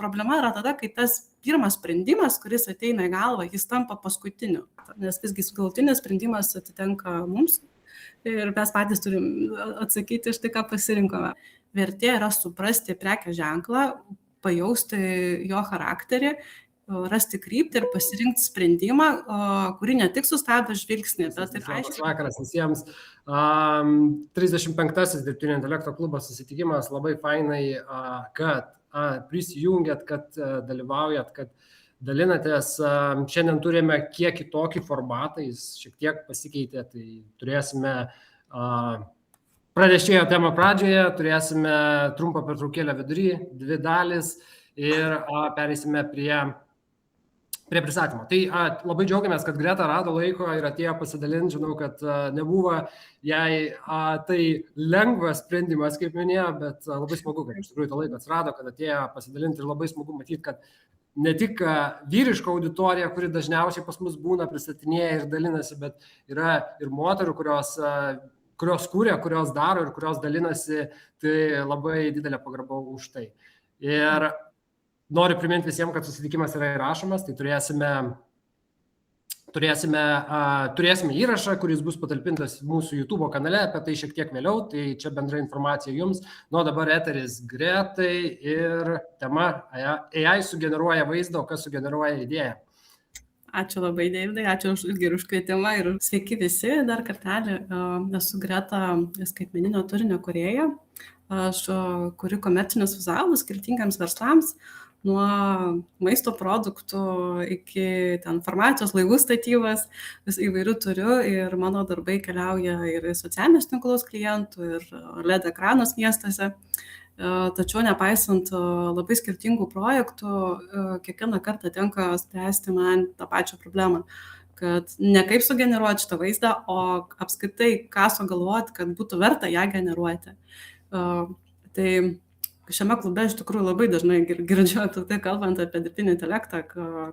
problema yra tada, kai tas pirmas sprendimas, kuris ateina į galvą, jis tampa paskutiniu, nes visgi galutinis sprendimas atitenka mums ir mes patys turim atsakyti iš tai, ką pasirinkome. Vertė yra suprasti prekės ženklą, pajausti jo charakterį, rasti kryptį ir pasirinkti sprendimą, kurį ne tik sustabdo žvilgsnį, bet ir aiškiai. Vakaras visiems. 35-asis dirbtinio intelekto klubo susitikimas, labai fainai, kad prisijungiat, kad dalyvaujat, kad dalinatės. Šiandien turime kiek kitokį formatą, jis šiek tiek pasikeitė, tai turėsime pranešėjo temą pradžioje, turėsime trumpą pertraukėlę vidury, 2 dalis ir pereisime prie pristatymo. Tai labai džiaugiamės, kad Greta rado laiko ir atėjo pasidalinti. Žinau, kad nebuvo jai tai lengvas sprendimas, kaip minėjo, bet labai smagu, kad iš tikrųjų to laiko atsirado, kad atėjo pasidalinti ir labai smagu matyti, kad ne tik vyriška auditorija, kuri dažniausiai pas mus būna, pristatinėja ir dalinasi, bet yra ir moterų, kurios kūrė, kurios daro ir kurios dalinasi, tai labai didelė pagarba už tai. Ir noriu priminti visiems, kad susitikimas yra įrašomas, tai turėsime įrašą, kuris bus patalpintas mūsų YouTube kanale, apie tai šiek tiek vėliau, tai čia bendra informacija jums. Nuo dabar eteris Gretai ir tema AI sugeneruoja vaizdą, o kas sugeneruoja idėją. Ačiū labai, Deividai, ačiū už kvietimą ir sveiki visi, dar kartelį. Esu Greta, skaitmeninio turinio kūrėja. Aš kuriu komercinius vizualus skirtingams verslams, nuo maisto produktų iki farmacijos, laivų statybos, vis įvairių turiu ir mano darbai keliauja ir į socialinius tinklus klientų, ir LED ekranus miestuose. Tačiau nepaisant labai skirtingų projektų, kiekvieną kartą tenka spręsti man tą pačią problemą, kad ne kaip sugeneruoti šitą vaizdą, o apskritai ką sugalvoti, kad būtų verta ją generuoti. Tai šiame klube iš tikrųjų labai dažnai girdžiu apie tai, kalbant apie dirbtinį intelektą,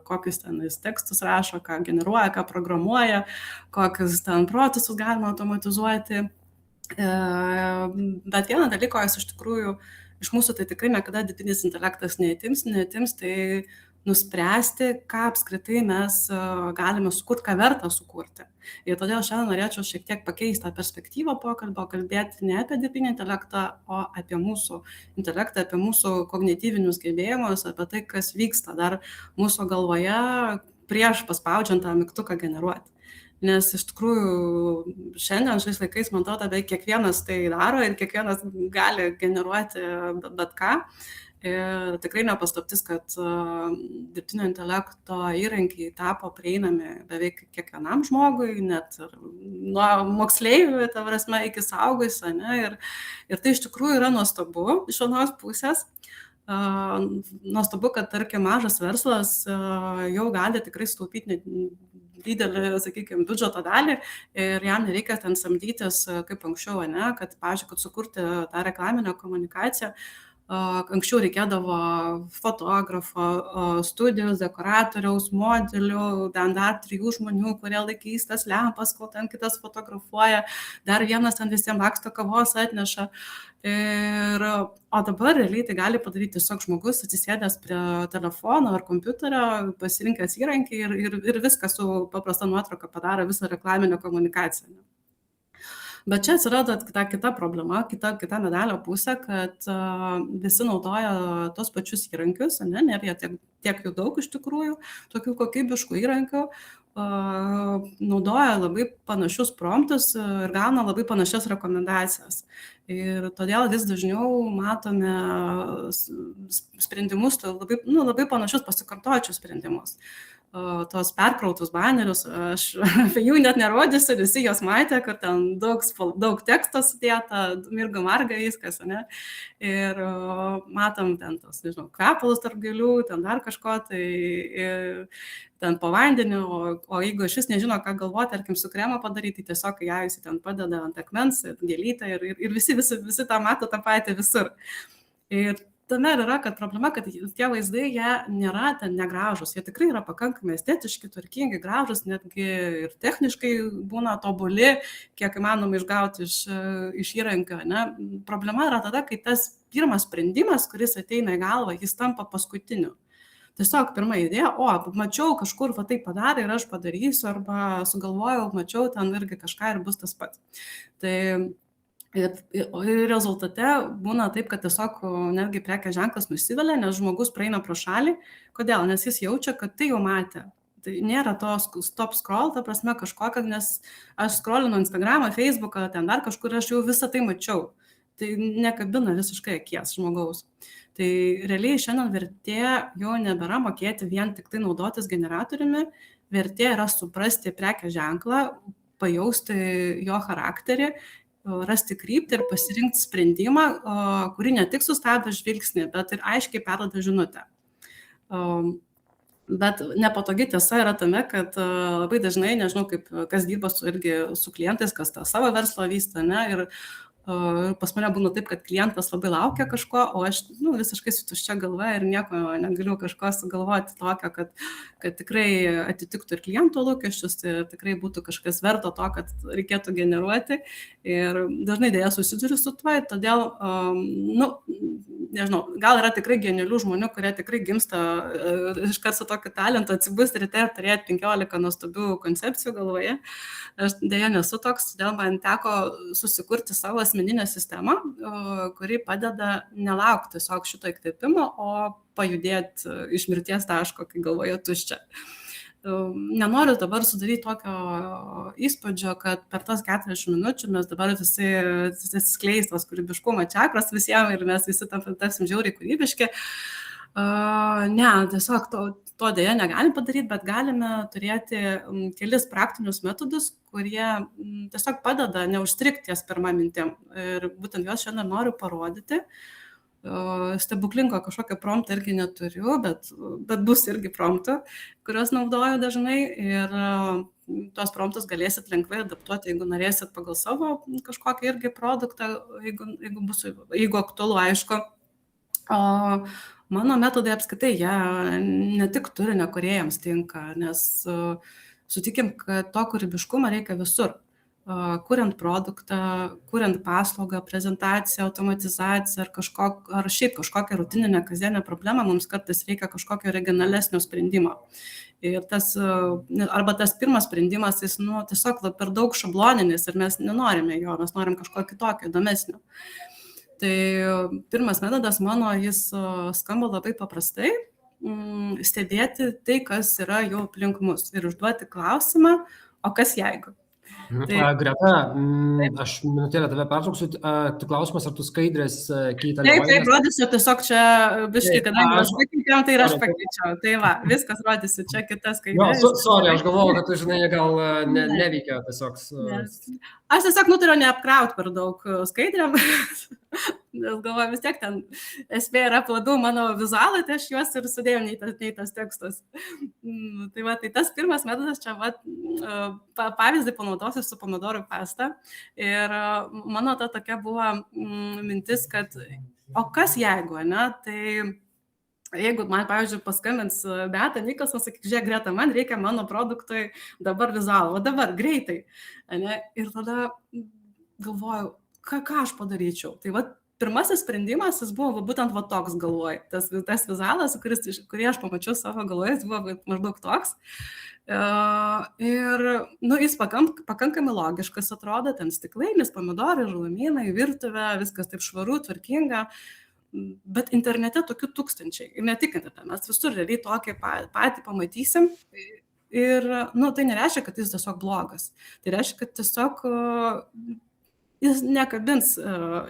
kokius ten jis tekstus rašo, ką generuoja, ką programuoja, kokius ten procesus galima automatizuoti. Bet vieną dalyką jis iš tikrųjų iš mūsų tai tikrai niekada dirbtinis intelektas neatims, tai nuspręsti, ką apskritai mes galime sukurti, ką verta sukurti. Ir todėl šiandien norėčiau šiek tiek pakeisti tą perspektyvą pokalbio, kalbėti ne apie dirbtinį intelektą, o apie mūsų intelektą, apie mūsų kognityvinius gebėjimus, apie tai, kas vyksta dar mūsų galvoje prieš paspaudžiant tą mygtuką generuoti. Nes iš tikrųjų šiandien šiais laikais, man atrodo, beveik kiekvienas tai daro ir kiekvienas gali generuoti bet ką. Ir tikrai nepaslaptis, kad dirbtinio intelekto įrankiai tapo prieinami beveik kiekvienam žmogui, net nuo moksleivių, ta prasme, iki suaugusio, ne? Ir tai iš tikrųjų yra nuostabu iš vienos pusės. Nuostabu, kad, tarkim, mažas verslas jau gali tikrai sutaupyti didelį, sakykime, biudžeto dalį ir jam nereikia ten samdytis kaip anksčiau, ne? Kad, pavyzdžiui, kad sukurti tą reklaminę komunikaciją, anksčiau reikėdavo fotografo, studijos, dekoratoriaus, modelių, dar 3 žmonių, kurie laikys tas lempas, kol ten kitas fotografuoja, dar vienas ten visiems laksto kavos atneša. O dabar realiai tai gali padaryti tiesiog žmogus atsisėdęs prie telefono ar kompiuterio, pasirinkęs įrankį ir viską su paprasta nuotrauka padaro visą reklaminę komunikaciją. Bet čia atsirado kita problema, kita medalio pusė, kad visi naudoja tos pačius įrankius, nėra tiek jų daug iš tikrųjų, tokių kokybiškų įrankių, naudoja labai panašius promptus ir gauna labai panašias rekomendacijas. Ir todėl vis dažniau matome sprendimus, labai panašius pasikartojančius sprendimus. Tos perkrautus banerius, aš apie jų net nerodysiu, visi jos matė, kur ten daug teksto sudėta, mirga marga viskas, ne? Ir matom ten tos, nežinau, kvepalus tarp gėlių, ten dar kažko, tai ten po vandeniu, o jeigu šis nežino, ką galvoti, tarkim, su kremą padaryti, tai tiesiog ją visi ten padeda ant akmens, gėlytę ir visi tą mato tą patį visur. Ir tame ir yra, kad problema, kad tie vaizdai, jie nėra ten negražus, jie tikrai yra pakankamai estetiški, tvarkingi, gražus, netgi ir techniškai būna tobuli, kiek įmanoma išgauti iš įrankio. Ne? Problema yra tada, kai tas pirmas sprendimas, kuris ateina į galvą, jis tampa paskutiniu. Tiesiog pirma idėja, mačiau kažkur va tai padarė ir aš padarysiu, arba sugalvojau, mačiau ten irgi kažką ir bus tas pats. Tai ir rezultate būna taip, kad tiesiog netgi prekės ženklas nusivelia, nes žmogus praeina pro šalį. Kodėl? Nes jis jaučia, kad tai jau matė. Tai nėra to stop scroll, ta prasme kažkokio, nes aš scrollinu Instagramą, Facebooką, ten dar kažkur, aš jau visą tai mačiau. Tai nekabina visiškai akies žmogaus. Tai realiai šiandien vertė jau nebėra mokėti vien tik tai naudotis generatoriumi, vertė yra suprasti prekės ženklą, pajausti jo charakterį, rasti kryptį ir pasirinkti sprendimą, kurį ne tik sustabdo žvilgsnį, bet ir aiškiai perduoda žinutę. Bet nepatogi tiesa yra tame, kad labai dažnai, nežinau, kaip kas dirba su klientais, kas tą savo verslą vysto, ne, ir pas mane būna taip, kad klientas labai laukia kažko, o aš visiškai su tuščia galva ir nieko negaliu kažko sugalvoti tokio, kad tikrai atitiktų ir kliento lūkesčius, ir tikrai būtų kažkas verto to, kad reikėtų generuoti. Ir dažnai dėja susiduriu su tuo, todėl, nežinau, gal yra tikrai genialių žmonių, kurie tikrai gimsta iškart su tokiu talentu, atsibusti ryte ir turėti 15 nuostabių koncepcijų galvoje. Aš dėja nesu toks, todėl man teko susikurti savo asmeninę sistemą, kuri padeda nelaukti tiesiog šito įkvėpimo, o pajudėti iš mirties taško, kai galvoje tuščia. Nenoriu dabar sudaryti tokio įspūdžio, kad per tas 40 minučių mes dabar visi atsiskleistos kūrybiškumo čakros visiems ir mes visi tapsim žiauriai kūrybiški. Ne, tiesiog to dėja negalim padaryti, bet galime turėti kelis praktinius metodus, kurie tiesiog padeda neužstrigti ties pirmą mintim. Ir būtent juos šiandien noriu parodyti. Stebuklingo kažkokio prompto irgi neturiu, bet bus irgi promptų, kuriuos naudoju dažnai. Ir tuos promptus galėsit lengvai adaptuoti, jeigu norėsit pagal savo kažkokį irgi produktą, jeigu aktualu, aišku. O mano metodai apskritai, jie ne tik turinio kūrėjams tinka, nes sutikim, kad to kūrybiškumo reikia visur. Kuriant produktą, kuriant paslaugą, prezentaciją, automatizaciją ar šiaip kažkokią rutininę kasdienę problemą, mums kartais reikia kažkokio originalesnio sprendimo. Ir tas pirmas sprendimas, jis tiesiog per daug šabloninis ir mes nenorime jo, mes norim kažko kitokio, įdomesnio. Tai pirmas metodas mano, jis skamba labai paprastai, stebėti tai, kas yra jau aplink mus ir užduoti klausimą, o kas jeigu. Greta, aš minutėlę tave pertrauksiu, tik klausimas, ar tu skaidrės keitą? Taip, rodysiu tiesiog čia biškai, kadangi aš pakeičiau, tai ir aš pakeičiau. Tai va, viskas rodysiu, čia kitas skaidrės. Sorry, aš galvoju, kad tu žinai, gal neveikia tiesiog. Aš tiesiog nutariau neapkrauti per daug skaidrėm, nes galvoju, vis tiek ten esmė yra labiau mano vizualai, tai aš juos ir sudėjau nei tas tekstas. Tai va, tai tas pirmas metodas čia, va, pavyzdį panaudosiu su pomidorų pasta. Ir mano ta tokia buvo mintis, kad o kas jeigu, ne, tai jeigu man, pavyzdžiui, paskambins Beata Nikolson, sakyk, žiūrėk, Greta, man reikia mano produktui dabar vizualų, o dabar greitai. Ne? Ir tada galvoju, ką aš padaryčiau. Tai va, pirmasis sprendimas, jis buvo būtent va toks galvoj. Tas vizualas, kurį aš pamačiau savo galvoje, jis buvo maždaug toks. Ir jis pakankamai logiškas atrodo, ten stiklainis, pomidorai, žalumynai, virtuvė, viskas taip švaru, tvarkinga. Bet internete tokių tūkstančiai. Ir ne tik internete, mes visur realiai tokį patį pamatysim. Ir tai nereiškia, kad jis tiesiog blogas. Tai reiškia, kad tiesiog jis nekabins,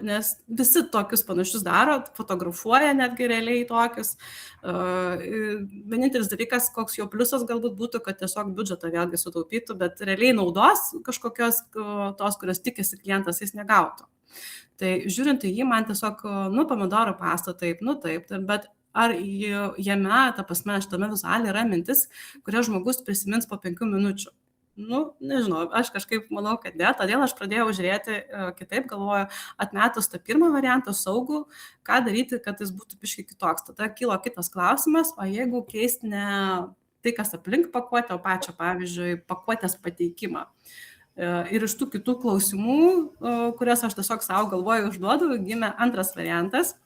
nes visi tokius panašius daro, fotografuoja netgi realiai tokius. Vienintelis dalykas, koks jo pliusas galbūt būtų, kad tiesiog biudžetą vėlgi sutaupytų, bet realiai naudos kažkokios tos, kurios tikisi klientas, jis negautų. Tai žiūrint į jį, man tiesiog, pomidorų pasta, taip, bet ar jame, ta prasme, šitame vizualiai yra mintis, kurią žmogus prisimins po 5 minučių. nežinau, aš kažkaip manau, kad ne, todėl aš pradėjau žiūrėti kitaip, galvoju, atmetus tą pirmą variantą saugų, ką daryti, kad jis būtų biškai kitoks. Tada kilo kitas klausimas, o jeigu keisti ne tai, kas aplink pakuotę, o pačią, pavyzdžiui, pakuotės pateikimą. Ir iš tų kitų klausimų, kurias aš tiesiog savo galvoju užduodu, gimė antras variantas.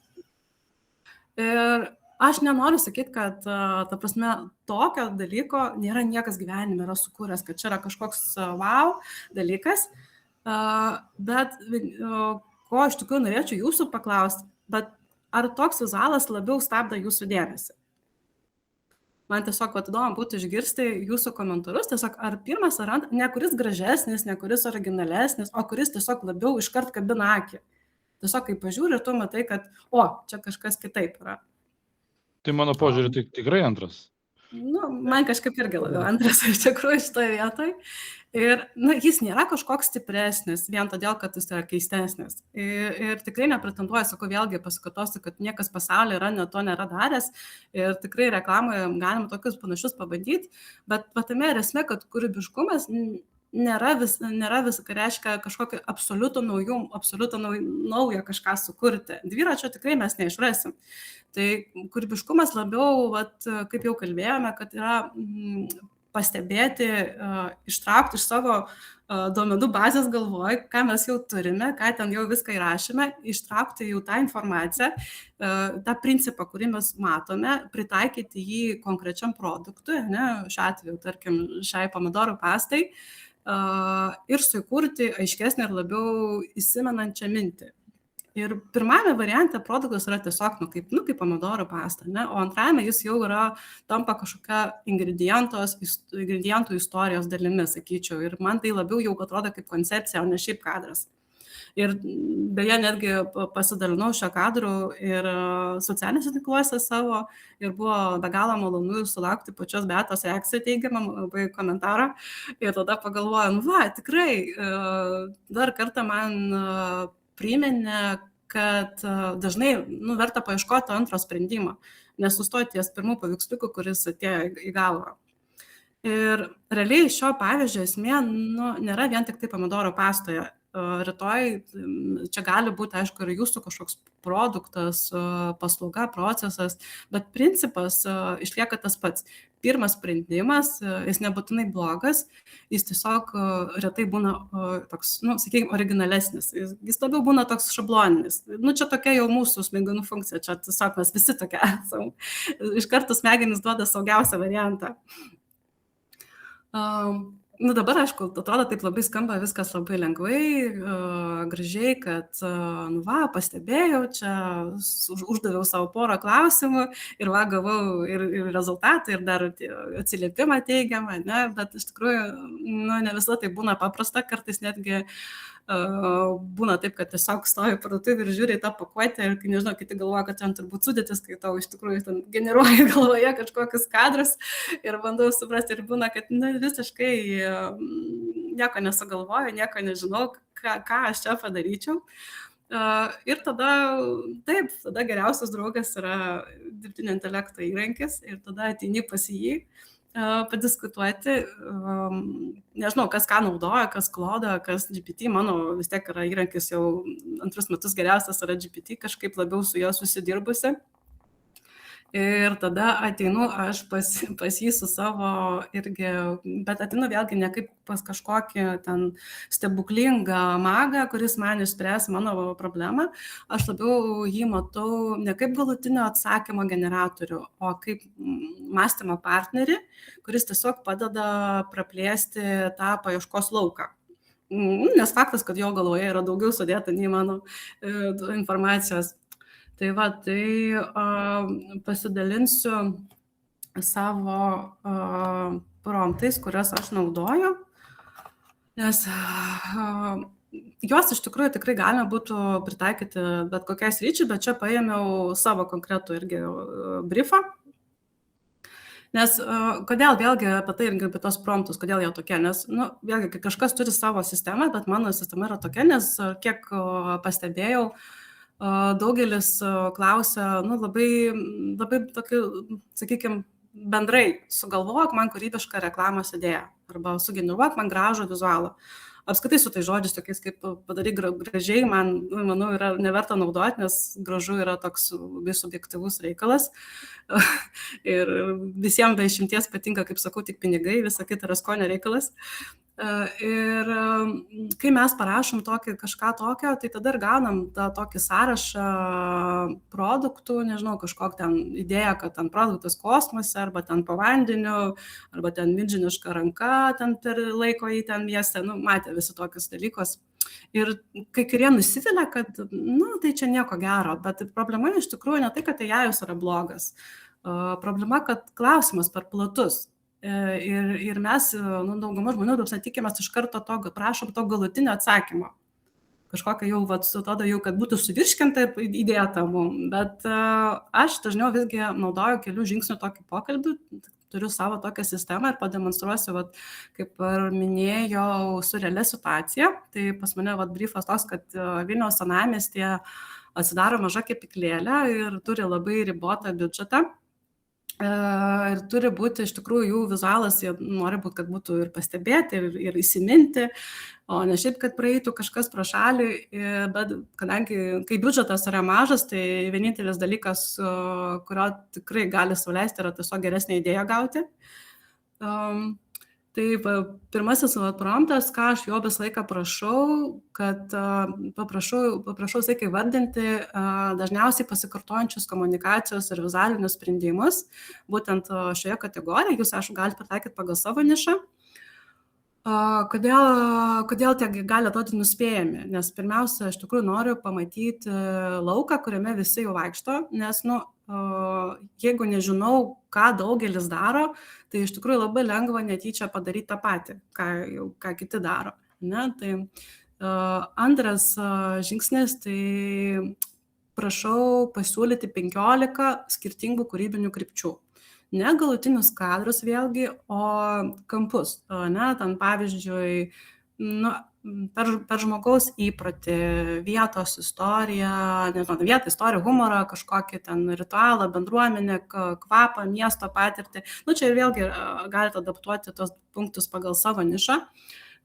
Ir aš nenoriu sakyti, kad, ta prasme, tokio dalyko nėra niekas gyvenime yra sukūręs, kad čia yra kažkoks wow dalykas, bet ko iš tikrųjų norėčiau jūsų paklausti, bet ar toks vizualas labiau stabdo jūsų dėmesį? Man tiesiog įdomu būtų išgirsti jūsų komentarus, tiesiog ar pirmas ar antras, ne kuris gražesnis, ne kuris originalesnis, o kuris tiesiog labiau iškart kabina akį. Tiesiog kai pažiūri ir tu matai, kad, čia kažkas kitaip yra. Tai mano požiūrį tai tikrai antras. Man kažkaip irgi labiau antras iš tikrųjų šitoje vietoje. Ir jis nėra kažkoks stipresnis, vien todėl, kad jis yra keistesnis. Ir tikrai nepretenduoju, sakau, vėlgi pasikartosiu, kad niekas pasaulyje to nėra daręs. Ir tikrai reklamoje galima tokius panašius pabandyti, bet tame ir esmė, kad kūrybiškumas nėra ką reiškia kažkokį absoliutų naują kažką sukurti. Dviračio tikrai mes neišrasim. Tai kūrybiškumas labiau, kaip jau kalbėjome, kad yra pastebėti, ištraukti iš savo duomenų bazės galvoj, ką mes jau turime, ką ten jau viską įrašėme, ištraukti jau tą informaciją, tą principą, kurį mes matome, pritaikyti jį konkrečiam produktui, šiuo atveju, tarkim, šiai pomidorų pastai, ir sukurti aiškesnį ir labiau įsimenančią mintį. Ir pirmame variante produktas yra tiesiog, kaip pomidorų pasta, o antrame jis jau tampa kažkokia ingredientų istorijos dalimi, sakyčiau. Ir man tai labiau jau atrodo kaip koncepcija, o ne šiaip kadras. Ir beje, netgi pasidalinau šio kadru ir socialiniuose tinkluose savo ir buvo be galo malonu sulaukti pačios Beatos reakciją teigiamą komentarą. Ir tada pagalvojau, tikrai dar kartą man priminė, kad dažnai verta paieškoti antro sprendimo, nesustoti ties pirmų paveiksliukų, kuris atėjo į galvą. Ir realiai šio pavyzdžio esmė nėra vien tik tai pomidorų pastoje. Rytoj čia gali būti, aišku, ir jūsų kažkoks produktas, paslauga, procesas, bet principas išlieka tas pats. Pirmas sprendimas, jis nebūtinai blogas, jis tiesiog retai būna toks, sakykime, originalesnis. Jis labiau būna toks šabloninis. Čia tokia jau mūsų smegenų funkcija, čia tiesiog mes visi tokie esam. Iš karto smegenys duoda saugiausią variantą. Dabar, aišku, atrodo taip labai skamba viskas labai lengvai, gražiai, kad, pastebėjau, čia uždaviau savo porą klausimų ir gavau ir rezultatą, ir dar atsiliepimą teigiamą, bet iš tikrųjų, ne visada tai būna paprasta, kartais netgi būna taip, kad tiesiog stoju parduotuvėje ir žiūri į tą pakuotę ir, nežinau, kiti galvoja, kad ten turbūt sudėtis, kai tau iš tikrųjų ten generuoja galvoje kažkokius kadrus ir bandau suprasti ir būna, kad visiškai nieko nesugalvoju, nieko nežinau, ką aš čia padaryčiau. Ir tada geriausias draugas yra dirbtinio intelekto įrankis ir tada ateini pas jį padiskutuoti, nežinau, kas ką naudoja, kas Claude, kas GPT, mano vis tiek yra įrankis jau antrus metus geriausias yra GPT, kažkaip labiau su juo susidirbusi. Ir tada ateinu aš pas jį su savo irgi, bet ateinu vėlgi ne kaip pas kažkokį ten stebuklingą magą, kuris man išspręs mano problemą. Aš labiau jį matau ne kaip galutinio atsakymo generatorių, o kaip mąstymo partnerį, kuris tiesiog padeda praplėsti tą paieškos lauką. Nes faktas, kad jo galvoje yra daugiau sudėta nei mano informacijos. Tai pasidalinsiu savo promptais, kurias aš naudoju, nes juos iš tikrųjų tikrai galima būtų pritaikyti bet kokiai sričiai, bet čia paėmiau savo konkretų irgi briefą. Nes kodėl vėlgi apie tai irgi apie tos promptus, kodėl jie tokie, nes vėlgi, kai kažkas turi savo sistemą, bet mano sistema yra tokia, nes kiek pastebėjau, daugelis klausia, labai tokių, sakykime, bendrai sugalvok man kūrybišką reklamos idėją arba sugeneruok man gražų vizualą. Apskritai su tai žodžiais tokiais kaip padaryk gražiai, manau, yra neverta naudoti, nes gražu yra toks labai subjektyvus reikalas. Ir visiems be išimties patinka, kaip sakau, tik pinigai, visa kita yra skonio reikalas. Ir kai mes parašom kažką tokio, tai tada ir gaunam tą tokį sąrašą produktų, nežinau, kažkok ten idėja, kad ten produktas kosmose, arba ten po vandeniu, arba ten milžiniška ranka, ten per laiko į ten miestą, matė visi tokius dalykus. Ir kai kurie nusivilia, kad, tai čia nieko gero, bet problema iš tikrųjų ne tai, kad AI yra blogas. Problema, kad klausimas per platus. Ir mes, dauguma žmonių, tikimės iš karto prašom to galutinio atsakymo. Kažkokia jau, atrodo jau, kad būtų suvirškinta ir įdėta mum. Bet aš dažniau visgi naudoju kelių žingsnių tokį pokalbį, turiu savo tokią sistemą ir pademonstruosiu, kaip ir minėjau, su realia situacija. Tai pas mane briefas toks, kad Vilniaus senamiestyje atsidaro maža kepyklėlė ir turi labai ribotą biudžetą. Ir turi būti, iš tikrųjų, jų vizualas, jie nori būti, kad būtų ir pastebėti, ir įsiminti, o ne šiaip, kad praeitų kažkas pro šalį, bet kadangi, kai biudžetas yra mažas, tai vienintelis dalykas, kurio tikrai gali sauliaisti, yra tiesiog geresnė idėja gauti. Tai pirmasis promptas, ką aš jo visą laiką prašau, kad paprašau saikai vardinti dažniausiai pasikartojančius komunikacijos ir vizualinius sprendimus. Būtent šioje kategorijoje jūs, aišku, galite pritaikyti pagal savo nišą. Kodėl tie gali atrodyti nuspėjami? Nes pirmiausia, iš tikrųjų noriu pamatyti lauką, kuriame visi jau vaikšto, nes, jeigu nežinau, ką daugelis daro, tai iš tikrųjų labai lengva netyčia padaryti tą patį, ką kiti daro. Tai antras žingsnis, tai prašau pasiūlyti 15 skirtingų kūrybinių krypčių. Ne galutinius kadrus vėlgi, o kampus. Ten pavyzdžiui, per žmogaus įprotį, vietos istoriją, vietą, istoriją, humorą, kažkokį ten ritualą, bendruomenę, kvapą, miesto patirtį. Čia vėlgi galite adaptuoti tos punktus pagal savo nišą.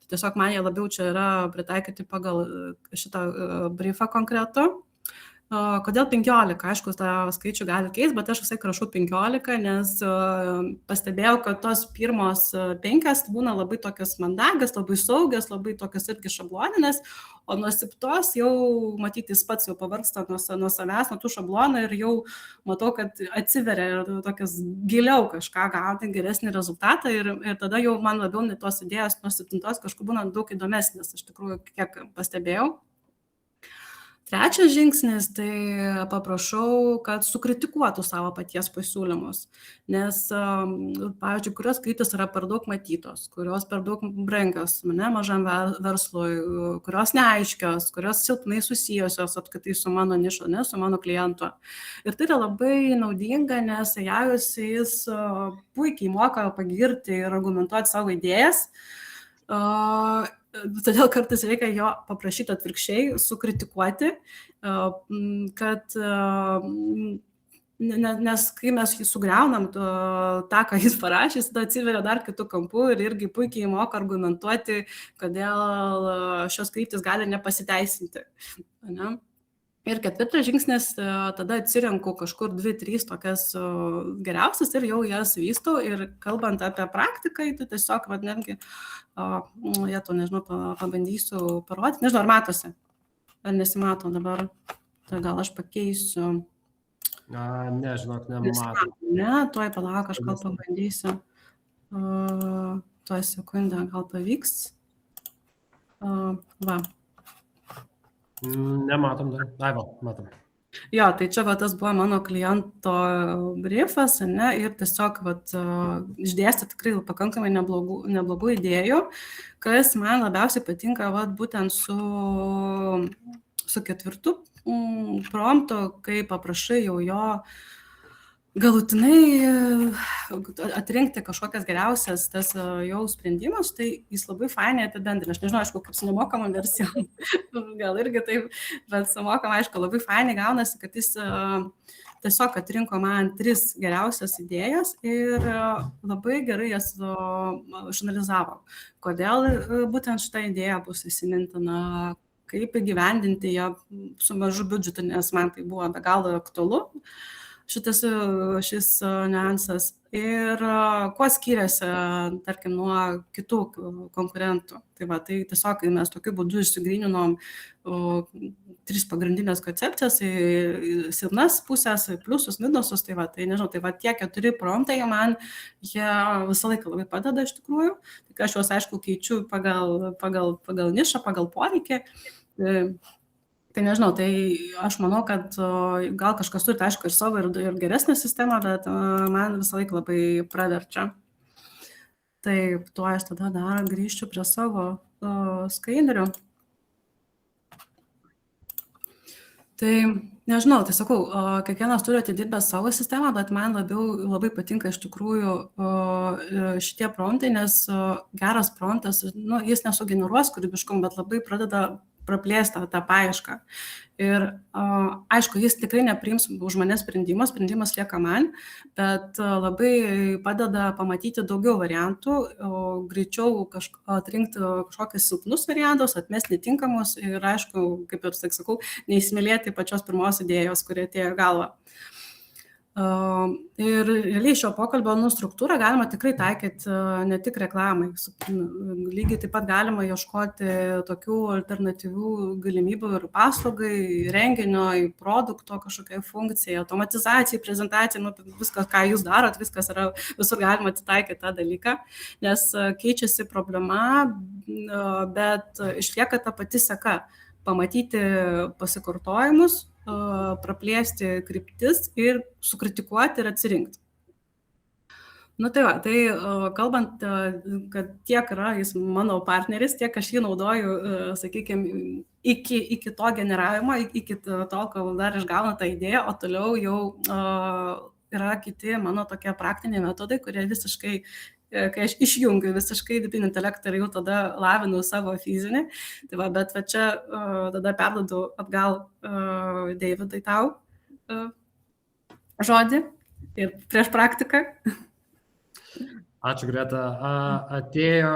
Tiesiog man jie labiau čia yra pritaikyti pagal šitą briefą konkretų. Kodėl 15? Aišku, tą skaičių gali keisti, bet aš visai rašau 15, nes pastebėjau, kad tos pirmos 5 būna labai tokios mandagios, labai saugios, labai tokios irgi šabloninės, o nuo 7 jau, matyti, jis pats jau pavargsta nuo savęs, nuo tų šablonų ir jau matau, kad atsiveria ir tokias giliau kažką gauti, geresnį rezultatą ir tada jau man labiau tos idėjos nuo 7 kažkur būna daug įdomesnės, iš tikrųjų, kiek pastebėjau. Trečias žingsnis, tai paprašau, kad sukritikuotų savo paties pasiūlymus, nes, pavyzdžiui, kurios kryptys yra per daug matytos, kurios per daug brangios, mažam verslui, kurios neaiškios, kurios silpnai susijusios apskritai su mano nišu, su mano klientu. Ir tai yra labai naudinga, nes jis puikiai moka pagirti ir argumentuoti savo idėjas. Todėl kartais reikia jo paprašyti atvirkščiai, sukritikuoti, nes kai mes jį sugriaunam tą, ką jis parašys, tada atsiveria dar kitų kampų ir irgi puikiai moka argumentuoti, kodėl šios kryptys gali nepasiteisinti. Ir ketvirtas žingsnis, tada atsirenku kažkur 2-3 tokias geriausias ir jau jas vystau. Ir kalbant apie praktiką, tai tiesiog, netgi, nežinau, pabandysiu parodyti. Nežinau, ar matosi, ar nesimato dabar. Tai gal aš pakeisiu. Ne, žinok, nematom. Ne, tuoj palauk, aš gal pabandysiu. Tuoj sekundę, gal pavyks. Va. Nematom dar. Matom. Jo, tai čia tas buvo mano kliento briefas, ir tiesiog išdėstė tikrai pakankamai neblogų idėjų, kas man labiausiai patinka būtent su 4 promptu, kai paprašai jau jo galutinai atrinkti kažkokias geriausias tas jau sprendimas, tai jis labai fainai apibendrina. Aš nežinau, aišku, kaip su nemokamą versijom, gal irgi taip, bet su mokam, aišku, labai fainai gaunasi, kad jis tiesiog atrinko man 3 geriausias idėjas ir labai gerai jas išanalizavo. Kodėl būtent šita idėja bus įsimintina, kaip įgyvendinti ją su mažu biudžetu, nes man tai buvo be galo aktualu šis niuansas. Ir kuo skiriasi, tarkim, nuo kitų konkurentų. Tai tiesiog mes tokiu būdu išsigryninom 3 pagrindinės koncepcijas, silpnas pusės, pliusus, minusus. Tai nežinau, tie 4 promptai man, jie visą laiką labai padeda iš tikrųjų. Tik aš juos, aišku, keičiu pagal nišą, pagal poreikį. Tai nežinau, tai aš manau, kad gal kažkas turi, aišku, ir savo, ir geresnę sistemą, bet man visą laiką labai praverčia. Taip, tuo aš tada dar grįžčiau prie savo skaidrių. Tai nežinau, tai sakau, kiekvienas turi atidirbęs savo sistemą, bet man labai patinka iš tikrųjų šitie promptai, nes geras promptas, jis nesugeneruos kūrybiškumą, bet labai pradeda praplėsti tą paiešką. Ir aišku, jis tikrai nepriims už mane sprendimas lieka man, bet labai padeda pamatyti daugiau variantų, greičiau atrinkti kažkokius silpnus variantus, atmesti netinkamus ir aišku, kaip ir sakau, neįsimylėti pačios pirmos idėjos, kurie atėjo į galvą. Ir realiai šio pokalbio struktūrą galima tikrai taikyti ne tik reklamai. Lygiai taip pat galima ieškoti tokių alternatyvių galimybių ir paslaugai, renginio, produkto kažkokiai funkcijai, automatizacijai, prezentacijai, viskas, ką jūs darot, viskas yra, visur galima atitaikyti tą dalyką, nes keičiasi problema, bet išlieka ta pati seka. Pamatyti pasikartojimus, praplėsti kryptis ir sukritikuoti ir atsirinkti. Tai kalbant, kad tiek yra jis mano partneris, tiek aš jį naudoju, sakykime, iki to generavimo, iki tol, kol dar išgauna tą idėją, o toliau jau yra kiti mano tokie praktiniai metodai, kurie visiškai, kai aš išjungiu visiškai dirbtinį intelektą ir jau tada lavinu savo fizinį. Bet čia tada perduodu atgal Deividai tau žodį ir prieš praktiką. Ačiū, Greta. Atėjo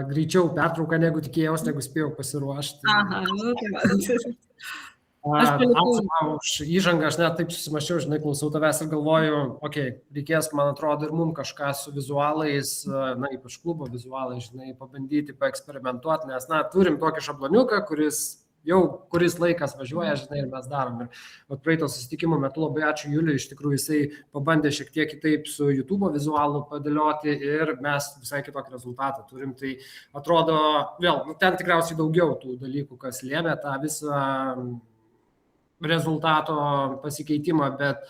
greičiau pertrauka, negu tikėjausi, negu spėjau pasiruošti. Ačiū už įžangą, aš net taip susimašiau, klausau tavęs ir galvoju, reikės, man atrodo, ir mums kažką su vizualais, ypač klubo vizualais, pabandyti, paeksperimentuoti, nes, turim tokį šabloniuką, kuris jau kuris laikas važiuoja, ir mes darom. Ir praeito susitikimo metu labai ačiū Juliui, iš tikrųjų jisai pabandė šiek tiek kitaip su YouTube vizualu padėlioti ir mes visai kitokį rezultatą turim. Tai atrodo, vėl, ten tikriausiai daugiau tų dalykų, kas lėmė tą visą rezultato pasikeitimą, bet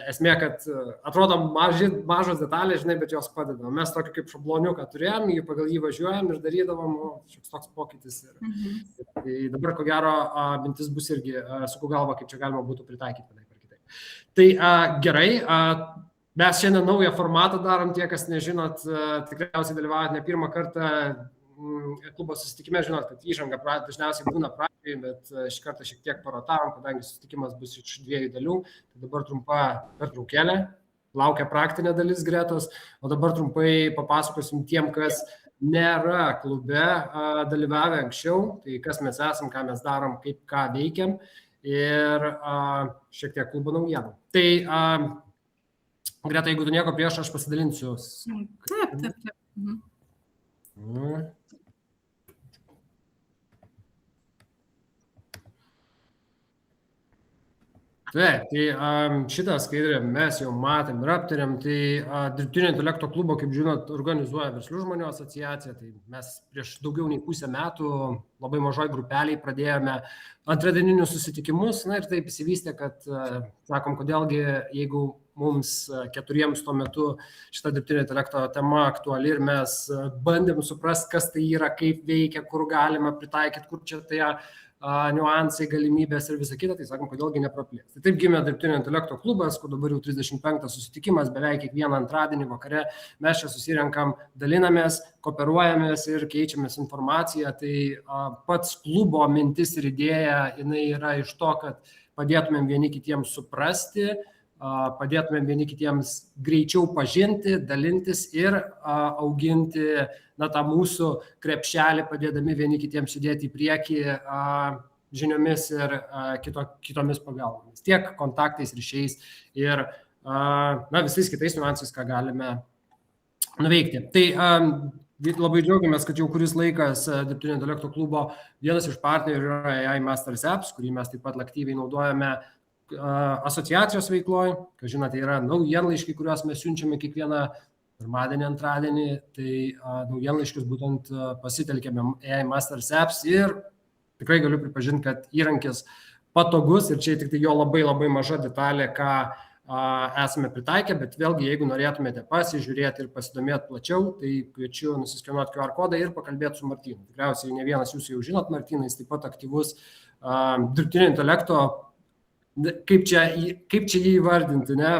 esmė, kad atrodo mažos detalės, bet jos padeda. Mes tokį kaip šabloniuką turėjom, pagal jį važiuojam ir darydavom, šioks toks pokytis. Tai dabar, ko gero, mintis bus irgi, suku galva, kaip čia galima būtų pritaikyti vienaip ar kitaip. Tai gerai, mes šiandien naują formatą darom, tie, kas nežinot, tikriausiai dalyvaujat ne pirmą kartą klubo susitikime, žinot, kad įžanga dažniausiai būna pradžiai, bet šį kartą šiek tiek parotavom, kadangi susitikimas bus iš 2 dalių, tai dabar trumpa pertraukėlė, laukia praktinė dalis Gretos, o dabar trumpai papasakosim tiem, kas nėra klube dalyvavę anksčiau, tai kas mes esam, ką mes darom, kaip ką veikiam ir šiek tiek klubo naujienų. Tai Greta, jeigu tu nieko prieš, aš pasidalinsiu. Taip. Taip, tai šitą skaidrę mes jau matėm ir aptarėm, tai Dirbtinio intelekto klubo, kaip žinot, organizuoja Verslių žmonių asociacija, tai mes prieš daugiau nei pusę metų labai mažoj grupeliai pradėjome antradieninius susitikimus, ir taip įsivystė, kad sakom, kodėlgi, jeigu mums 4 tuo metu šita dirbtinio intelekto tema aktuali ir mes bandėm suprasti, kas tai yra, kaip veikia, kur galima pritaikyti, kur čia tai niuansai, galimybės ir visa kita, tai sakom, kodėlgi nepraplės. Tai taip gimė Dirbtinio intelekto klubas, kur dabar jau 35 susitikimas, beveik kiekvieną antradienį vakare mes čia susirenkam, dalinamės, kooperuojamės ir keičiamės informaciją. Tai pats klubo mintis ir idėja, jinai yra iš to, kad padėtumėm vieni kitiems suprasti, padėtumėm vieni kitiems greičiau pažinti, dalintis ir auginti tą mūsų krepšelį, padėdami vieni kitiems judėti į priekį žiniomis ir kitomis pagalbomis, tiek kontaktais, ryšiais ir visais kitais niuansais, ką galime nuveikti. Tai labai džiaugiamės, kad jau kuris laikas Dirbtinio intelekto klubo vienas iš partnerių yra AI Masters Apps, kurį mes taip pat aktyviai naudojame asociacijos veikloje. Kaip žinote, yra naujienlaiškiai, kuriuos mes siunčiame kiekvieną pirmadienį, antradienį. Tai naujienlaiškius būtent pasitelkėme AI Masters Apps ir tikrai galiu pripažinti, kad įrankis patogus ir čia tik tai jo labai labai maža detalė, ką esame pritaikę, bet vėlgi, jeigu norėtumėte pasižiūrėti ir pasidomėti plačiau, tai kviečiu nusiskenuoti QR kodą ir pakalbėti su Martynu. Tikriausiai ne vienas jūs jau žinot, Martynas taip pat aktyvus dirbtinio intelekto, kaip čia jį įvardinti, ne?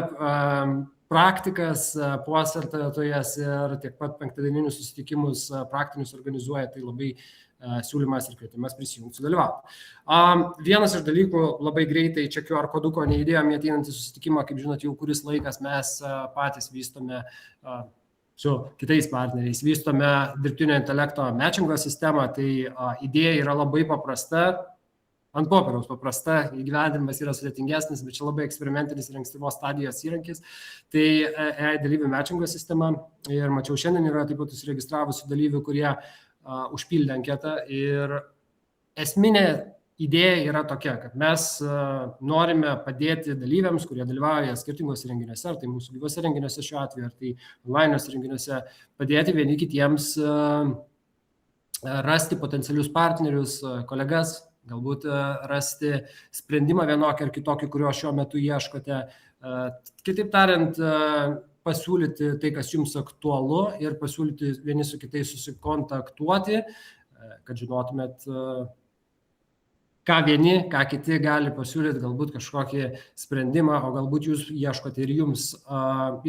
Praktikas, puoselėtojas ir tiek pat penktadieninius susitikimus praktinius organizuoja, tai labai siūlymas ir kvietimas prisijungti sudalyvauti. Vienas iš dalykų labai greitai, čia QR koduko neįdėjome ateinantį susitikimą, kaip žinot, jau kuris laikas mes patys vystome su kitais partneriais, vystome dirbtinio intelekto matchingo sistemą, tai idėja yra labai paprasta, ant popieriaus paprasta, įgyvendinimas yra sudėtingesnis, bet čia labai eksperimentinis ir ankstyvos stadijos įrankis. Tai AI dalyvių matchingo sistema ir mačiau šiandien yra taip pat užsiregistravusių dalyvių, kurie užpildė anketą ir esminė idėja yra tokia, kad mes norime padėti dalyviams, kurie dalyvauja skirtingose renginiuose, ar tai mūsų gyvose renginiuose šiuo atveju, ar tai online renginiuose, padėti vieni kitiems rasti potencialius partnerius, kolegas, galbūt rasti sprendimą vienokį ar kitokį, kurio šiuo metu ieškote. Kitaip tariant, pasiūlyti tai, kas jums aktualu ir pasiūlyti vieni su kitais susikontaktuoti, kad žinotumėt, ką vieni, ką kiti gali pasiūlyti, galbūt kažkokį sprendimą, o galbūt jūs ieškote ir jums,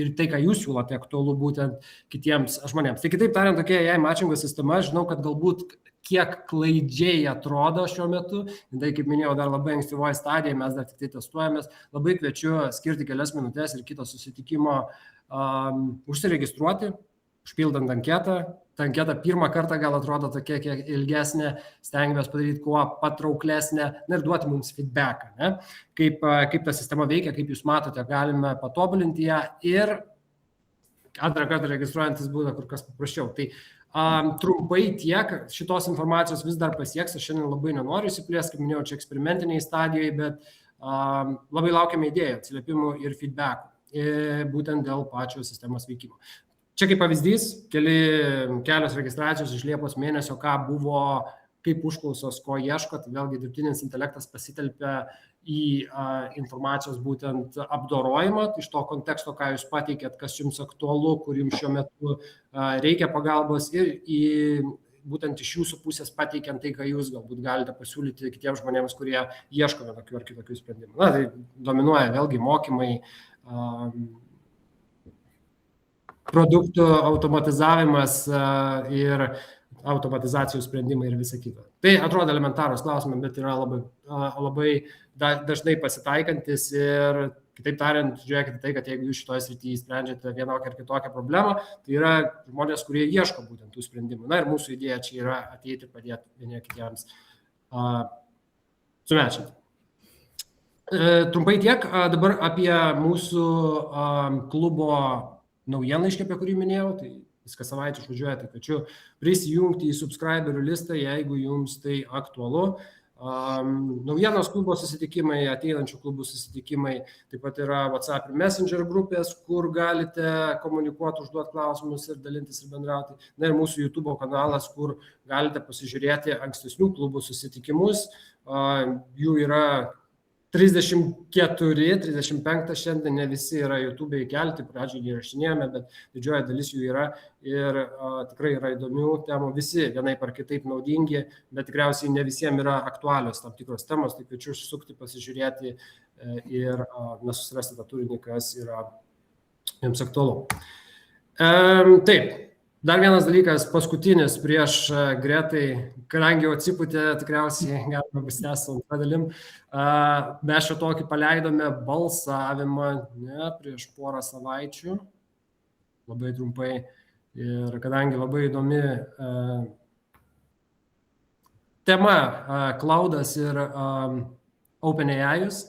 ir tai, ką jūs siūlote, aktualu būtent kitiems žmonėms. Tai kitaip tariant, tokia AI matchingo sistema, žinau, kad galbūt kiek klaidžiai atrodo šiuo metu, tai kaip minėjau, dar labai ankstyvoje stadijoje, mes dar tik tai testuojamės, labai kviečiu skirti kelias minutės ir kito susitikimo užsiregistruoti, užpildant anketą. Ta anketa pirmą kartą gal atrodo tokia kiek ilgesnė, stengiamės padaryti kuo patrauklesnė ir duoti mums feedbacką, ne? Kaip ta sistema veikia, kaip jūs matote, galime patobulinti ją ir antrą kartą registruojantis būna kur kas paprasčiau. Tai trumpai tiek, šitos informacijos vis dar pasieks, aš šiandien labai nenoriu įsiplėsti, kaip minėjau, čia eksperimentiniai stadijoje, bet labai laukiame idėjų, atsiliepimų ir feedbackų, būtent dėl pačio sistemos veikimo. Čia kaip pavyzdys, kelios registracijos iš Liepos mėnesio, ką buvo, kaip užklausos, ko ieško, tai vėlgi dirbtinis intelektas pasitelpia į informacijos būtent apdorojimą, iš to konteksto, ką jūs pateikėt, kas jums aktualu, kur jums šiuo metu reikia pagalbos ir būtent iš jūsų pusės pateikiant tai, ką jūs galbūt galite pasiūlyti kitiems žmonėms, kurie ieško vienokių ar kitokių sprendimų. Na, tai dominuoja vėlgi mokymai, produktų automatizavimas ir automatizacijos sprendimai ir visa kita. Tai atrodo elementarūs klausimai, bet yra labai dažnai pasitaikantis ir kitaip tariant, žiūrėkite tai, kad jeigu jūs šitoje srityje sprendžiate vienokią ar kitokią problemą, tai yra žmonės, kurie ieško būtent tų sprendimų. Na ir mūsų idėja čia yra ateiti ir padėti vieni kitiems sumečinti. Trumpai tiek, dabar apie mūsų klubo naujienlaiškį, apie kurį minėjau, tai viską savaitę išvažiuoja, tai kviečiu prisijungti į subscriberių listą, jeigu jums tai aktualu. Naujienos klubo susitikimai, ateinančių klubų susitikimai, taip pat yra WhatsApp ir Messenger grupės, kur galite komunikuoti, užduoti klausimus ir dalintis ir bendrauti. Na ir mūsų YouTube kanalas, kur galite pasižiūrėti ankstesnių klubų susitikimus. Jų yra 34, 35 šiandien, ne visi yra YouTube įkelti, pradžioje įrašinėjome, bet didžioji dalis jų yra ir tikrai yra įdomių temų, visi vienaip ar kitaip naudingi, bet tikriausiai ne visiems yra aktualios tam tikros temos, tai kviečiu užsukti, pasižiūrėti ir nesusirasti tą turinį, kas yra jums aktualu. Taip, Dar vienas dalykas, paskutinis prieš Gretai, kadangi jau atsipūtė, tikriausiai galima bus tęsti antrą dalim. Mes čia tokį paleidome balsavimą prieš porą savaičių, labai trumpai. Ir kadangi labai įdomi tema Cloudas ir OpenAI'us,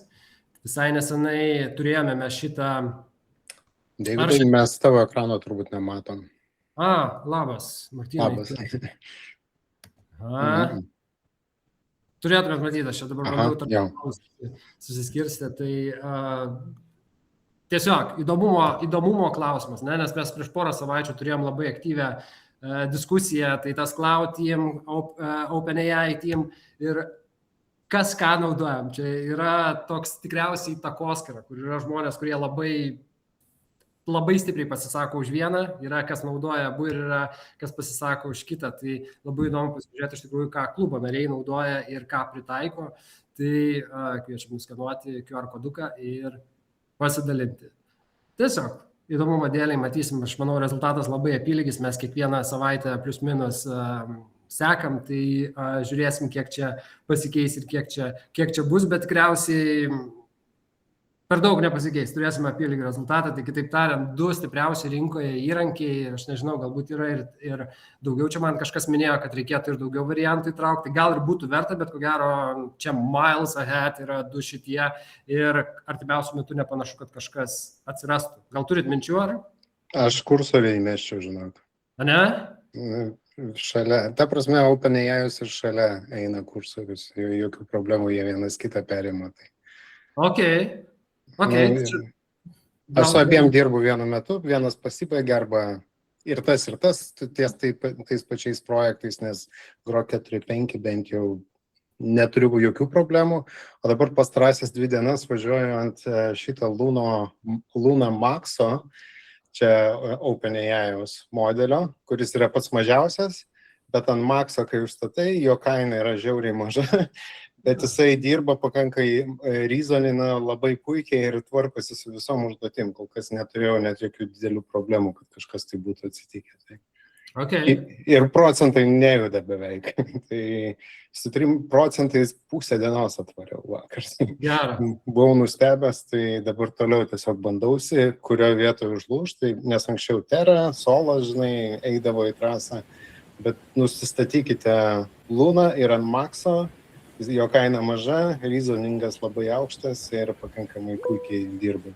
visai nesenai turėjome mes šitą... Deividai, mes tavo ekrano turbūt nematom. Labas, Martynai. Labas. Turėtumėt matyti, aš čia dabar bandau susiskirsti. Tai tiesiog įdomumo klausimas, nes mes prieš porą savaičių turėjom labai aktyvę diskusiją, tai tas Cloud team, OpenAI team ir kas ką naudojam. Čia yra toks tikriausiai takoskara, kur yra žmonės, kurie labai stipriai pasisako už vieną, yra kas naudoja abu ir yra kas pasisako už kitą. Tai labai įdomu pasižiūrėti iš tikrųjų, ką klubo nariai naudoja ir ką pritaiko. Tai kviečiam nuskanuoti QR koduką ir pasidalinti. Tiesiog įdomumo dėliai matysim, aš manau, rezultatas labai apylygis, mes kiekvieną savaitę plius minus sekam, tai žiūrėsim, kiek čia pasikeis ir kiek čia bus, bet tikriausiai per daug nepasikeis, turėsime apylygį rezultatą, tai kitaip tariant, 2 stipriausi rinkoje įrankiai, aš nežinau, galbūt yra ir daugiau, čia man kažkas minėjo, kad reikėtų ir daugiau variantų įtraukti, gal ir būtų verta, bet ko gero čia miles ahead yra 2 šitie ir artimiausiu metu nepanašu, kad kažkas atsirastų. Gal turit minčių, ar? Aš kursoriai įmesčiau, žinok. Ne? Šalia, ta prasme, OpenAI'us ir šalia eina kursorius, jokių problemų, jie vienas kitą perima. Tai. Okay. Aš su abiem dirbu vienu metu, vienas pasibaigia arba ir tas, ties tais pačiais projektais, nes Grok 4.5 bent jau neturiu jokių problemų, o dabar pastarąsias 2 dienas važiuoju ant šito Luna Maxo, čia OpenAI'us modelio, kuris yra pats mažiausias, bet ant Maxo, kai užstatai, jo kaina yra žiauriai maža. Bet jisai dirba pakankai reasonina labai puikiai ir tvarkosi su visom užduotim. Kol kas neturėjau net jokių didelių problemų, kad kažkas tai būtų atsitikę. Okay. Ir procentai nejuda beveik. Tai su 3% pusę dienos atvariau vakar. Buvau nustebęs, tai dabar toliau tiesiog bandausi, kurioje vietoje užlūžti, nes anksčiau Terra, Solas, žinai, eidavo į trasą. Bet nusistatykite Luna ir ant Maxo. Jo kaina maža, reasoningas labai aukštas ir pakankamai puikiai dirba.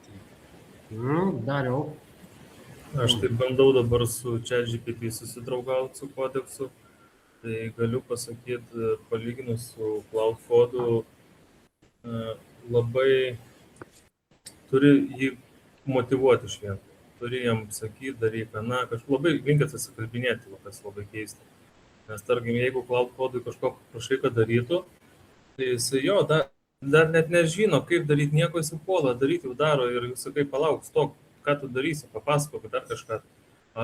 Dariau. Aš taip bandau dabar su ChatGPT susidraugauti su kodeksu. Tai galiu pasakyti, palyginus su CloudFodu, labai turi jį motyvuoti iš vien. Turi jam sakyti, daryk, kažkaip labai linkęs atsikalbinėti, kas labai keista. Nes tarkim, jeigu CloudFodui kažko prašai, kad darytų, tai jis dar net nežino, kaip daryti, nieko jis puola, daryti jau daro ir sakai, palauk, stok, ką tu darysi, papasakok dar kažką.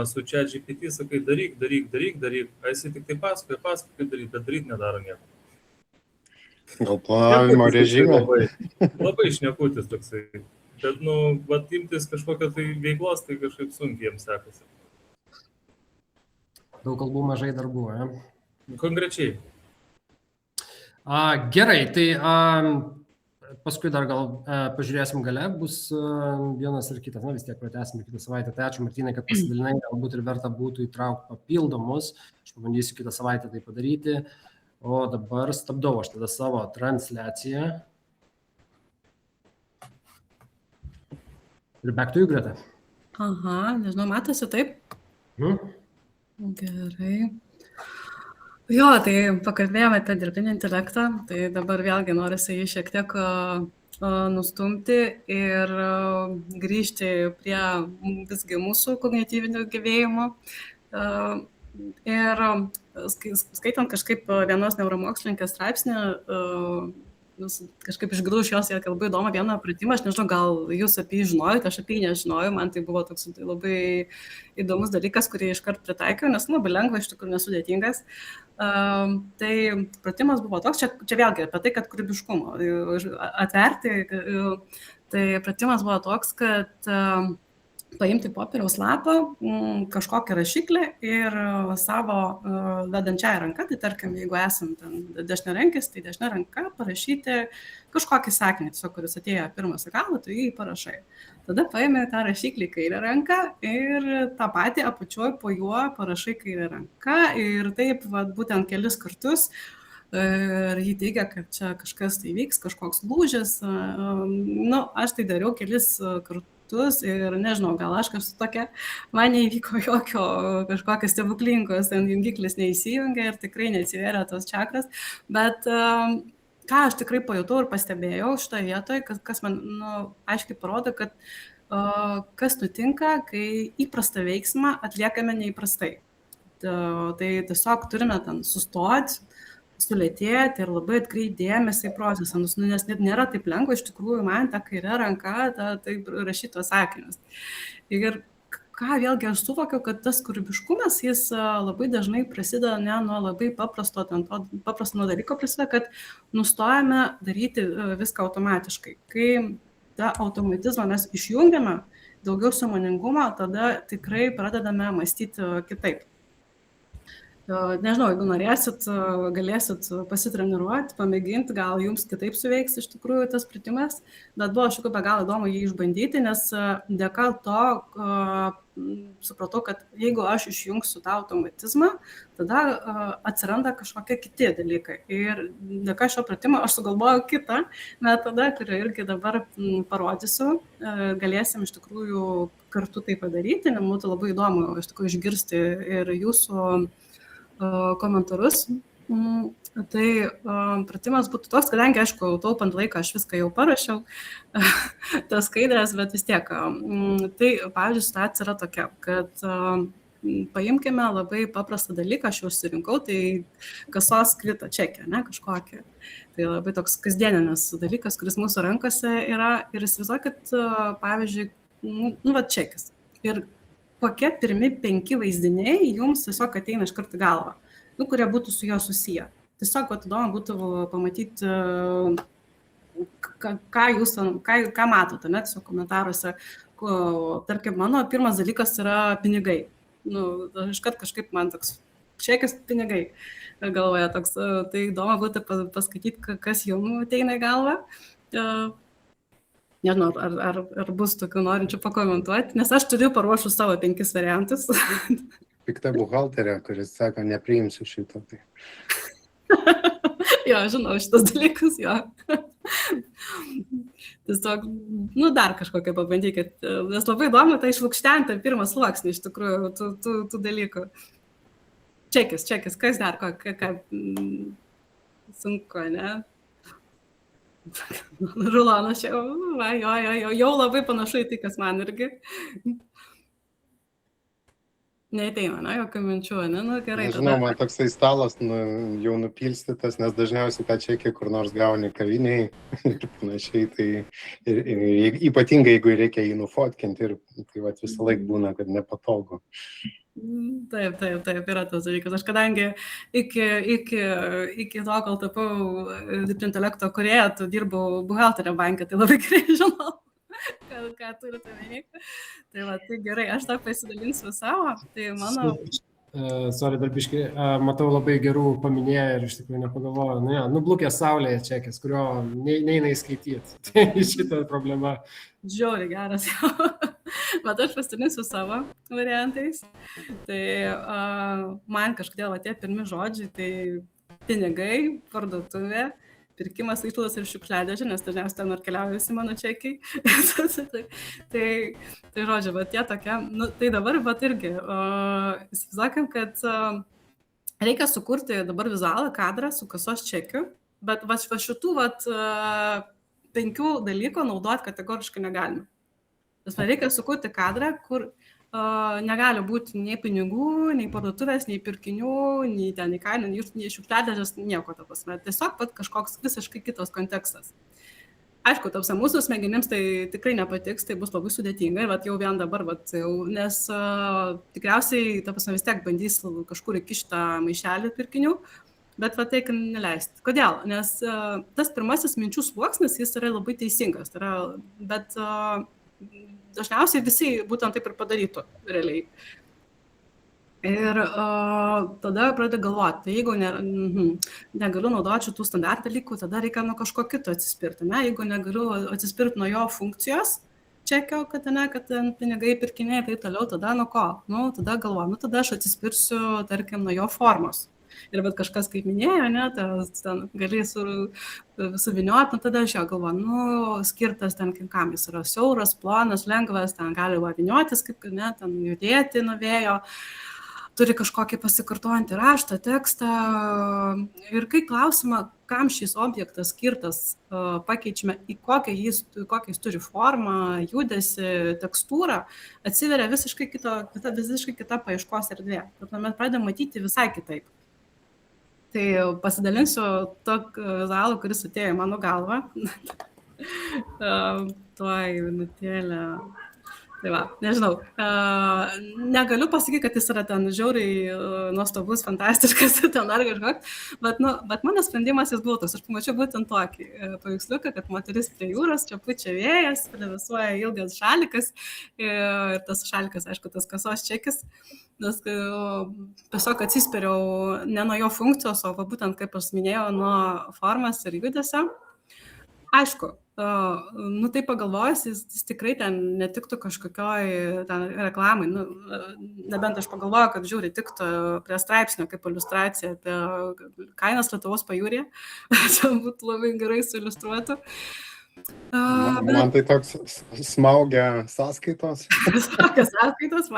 Su ChatGPT sakai, daryk, a jis tik tai pasakoja, kaip daryti, bet daryti nedaro nieko. Gal planavimo režimo? Labai šnekutis toksai. Bet, imtis kažkokios tai veiklos, tai kažkaip sunkiai jiems sekasi. Daug kalbų, mažai darbų, Konkrečiai. Gerai, tai paskui dar gal pažiūrėsim gale, bus vienas ir kitas, vis tiek pratęsim kitą savaitę. Tai ačiū Martynai, kad pasidalinai, galbūt ir verta būtų įtraukti papildomus, aš pabandysiu kitą savaitę tai padaryti, o dabar stabdau aš tada savo transliaciją. Ir back to you, Greta. Nežinau, matosi taip? Gerai. Jo, tai pakalbėjome apie dirbtinį intelektą, tai dabar vėlgi norisi jį šiek tiek nustumti ir grįžti prie visgi mūsų kognityvinių gebėjimų. Ir skaitant kažkaip vienos neuromokslininkės straipsnį, kažkaip išgirdau iš jos labai įdomų vieną pratimą, aš nežinau, gal jūs apie jį žinojote, aš apie jį nežinojau, man tai buvo toks labai įdomus dalykas, kurį iškart pritaikiau, nes labai lengva, iš tikrųjų nesudėtingas. Tai pratimas buvo toks, čia vėlgi apie tai, kad kūrybiškumo atverti, tai pratimas buvo toks, kad paimti popieriaus lapą, kažkokią rašiklį ir savo vedančiąją ranką, tai tarkim, jeigu esam ten dešiniarankis, tai dešinė ranka parašyti kažkokį sakinį, tiesiog, kuris atėjo pirmas į galvą, tu jį parašai. Tada paėmė tą rašiklį kairę ranką ir tą patį apačioj po juo parašai kairę ranką ir taip būtent kelis kartus. Ir jį teigia, kad čia kažkas tai vyks, kažkoks lūžis. Aš tai dariau kelis kartus ir nežinau, gal aš kažkas tokia, man neįvyko jokio kažkokios stebuklingos, ten jungiklis neįsijungia ir tikrai neatsivėrė tos čakras, bet ką aš tikrai pajutau ir pastebėjau šitoje vietoje, kas man aiškiai parodo, kad kas nutinka, kai įprastą veiksmą atliekame neįprastai. Tai tiesiog turime ten sustoti, sulėtėti ir labai atkreipti dėmesį į procesą, nes net nėra taip lengva iš tikrųjų man tą kairę ranką taip rašyti tos sakinius. Ir ką vėlgi aš suvokiau, kad tas kūrybiškumas, jis labai dažnai prasideda ne nuo labai paprasto dalyko, prasideda, kad nustojame daryti viską automatiškai. Kai tą automatizmą mes išjungiame, daugiau sąmoningumo, tada tikrai pradedame mąstyti kitaip. Nežinau, jeigu norėsit, galėsit pasitreniruoti, pamėginti, gal jums kitaip suveiks iš tikrųjų tas pratimas, bet buvo šiuo be galo įdomu jį išbandyti, nes dėka to supratau, kad jeigu aš išjungsiu tą automatizmą, tada atsiranda kažkokie kiti dalykai. Ir dėka šio pratimo aš sugalvojau kitą metodą, kurį irgi dabar parodysiu, galėsim iš tikrųjų kartu tai padaryti, nes būtų labai įdomu iš tikrųjų išgirsti ir jūsų komentarus. Tai pratimas būtų toks, kadangi, aišku, taupant laiką, aš viską jau parašiau, tas skaidrės, bet vis tiek. Tai, pavyzdžiui, situacija yra tokia, kad paimkime labai paprastą dalyką, aš jau išsirinkau, tai kasos kvitą čekį, ne, kažkokį. Tai labai toks kasdieninis dalykas, kuris mūsų rankose yra. Ir įsivaizduokit, pavyzdžiui, čekis. Ir kokie pirmi 5 vaizdiniai jums tiesiog ateina iš karto galvą, kurie būtų su juo susiję. Tiesiog įdomu būtų pamatyti, ką matote, net su komentaruose. Tarkim, mano pirmas dalykas yra pinigai. Iškart kažkaip man toks čekis pinigai galvoje toks. Tai įdomu būtų paskaityti, kas jums ateina į galvą. Nežinau, ar bus tokių norinčių pakomentuoti, nes aš turiu paruošus savo 5 variantus. Pikta buhalterė, kuris sako, nepriimsiu šito. Tai. Jo, žinau šitas dalykus, jo. Tiesiog, dar kažkokią pabandykit, nes labai įdomu tai išlukštenti pirmą sluoksnį iš tikrųjų tų dalykų. Čekis, kas dar, ką sunku, ne? Rulonas jau labai panašu į tai, kas man irgi. Neateina, jokių minčių, gerai. Nežinau, man toksai stalas jau nupilstytas, nes dažniausiai tą čekį kur nors gauni kaviniai ir panašiai, tai ir ypatingai, jeigu reikia jį nufotkinti, ir tai visą laiką būna, kad nepatogu. Taip, yra tas dalykas. Aš kadangi iki to, kol tapau dirbtinio intelekto kūrėja, dirbau buhalterio banke, tai labai gerai žinau, ką turite omeny. Tai gerai, aš tą pasidalinsiu savo. Tai mano... Sorry, dar biškai, matau labai gerų paminėję ir iš tikrųjų nepagalvoju. Nublukęs saulėje čekis, kurio neina įskaityti. Tai šita problema. Žiauriai geras jau. Bet aš pasidalinsiu savo variantais. Tai man kažkodėl tie pirmi žodžiai, tai pinigai, parduotuvė, pirkimas, išlaidos ir šiukšliadėžė, nes dažniausiai ten ir keliauja visi mano čekiai. tai žodžiu, bet tie tokie, tai dabar irgi, įsivaizduokim, kad reikia sukurti dabar vizualą kadrą su kasos čekiu, bet šitų 5 dalykų naudoti kategoriškai negalime. Reikia sukurti kadrą, kur negali būti nei pinigų, nei parduotuvės, nei pirkinių, nei ten, nei kainų, nei šiukšliadėžės, nieko ta prasme. Tiesiog kažkoks visiškai kitas kontekstas. Aišku, mūsų smegenims tai tikrai nepatiks, tai bus labai sudėtinga, ir jau vien dabar, nes tikriausiai, ta prasme, vis tiek bandys kažkur įkišti tą maišelį pirkinių, bet tai neleisti. Kodėl? Nes tas pirmasis minčių sluoksnis, jis yra labai teisingas, bet dažniausiai visi būtent taip ir padarytų realiai. Ir tada pradeda galvoti, tai jeigu negaliu naudoti šitų standartų dalykų, tada reikia nuo kažko kito atsispirti. Ne? Jeigu negaliu atsispirti nuo jo funkcijos, čekio, kad ten pinigai pirkiniai, tai toliau, tada nuo ko? Tada galvoju, tada aš atsispirsiu, tarkim, nuo jo formos. Ir bet kažkas, kaip minėjo, ne, ten gali suvinioti, tada aš jo galvoju, skirtas ten, kam jis yra siauras, plonas, lengvas, ten gali viniotis, kaip, ne, ten judėti nuo vėjo, turi kažkokį pasikartojantį raštą, tekstą. Ir kai klausimą, kam šis objektas skirtas, pakeičiame į kokią jis turi formą, judesį, tekstūrą, atsiveria visiškai kita paieškos erdvė. Ir tuomet pradedam matyti visai kitaip. Tai pasidalinsiu tokį vizualų, kuris atėjo į mano galvą. Tuoj minutėlę. Tai va, nežinau. Negaliu pasakyti, kad jis yra ten žiauriai nuostabus, fantastiškas, ten dar kažkoks, bet mano sprendimas jis buvo toks. Aš pamačiau būtent tokį paveiksliuką, kad moteris prie jūros, čia pučia vėjas, plevėsuoja ilgas šalikas ir tas šalikas, aišku, tas kasos čekis. Nes tiesiog atsispiriau ne nuo jo funkcijos, o būtent, kaip aš minėjau, nuo formas ir judesio. Aišku, tai pagalvojus, jis tikrai ten netiktų kažkokioj ten reklamai. Nebent aš pagalvoju, kad žiūri, tiktų prie straipsnio kaip iliustracija apie kainas Lietuvos pajūryje. Čia būtų labai gerai suiliustruotų. Man tai toks smaugia sąskaitos. Sąskaitos,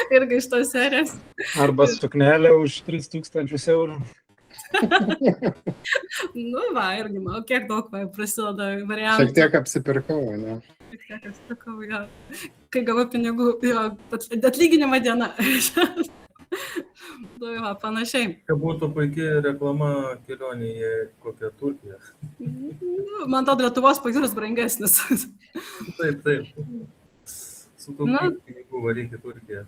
irgi iš tos serijos. Arba suknelė už 3000 eurų. Irgi, kiek daug prasideda variantų. Šiek tiek apsipirkau, ne? Šiek tiek apsipirkau, jo. Kai gavau pinigų, jo, atlyginimo diena. Panašiai. Tai būtų puikiai reklama kelionė į kokią Turkiją. Man atrodo, Lietuvos pajūris brangesnis. Taip. Su tokiu pinigų varykit Turkiją.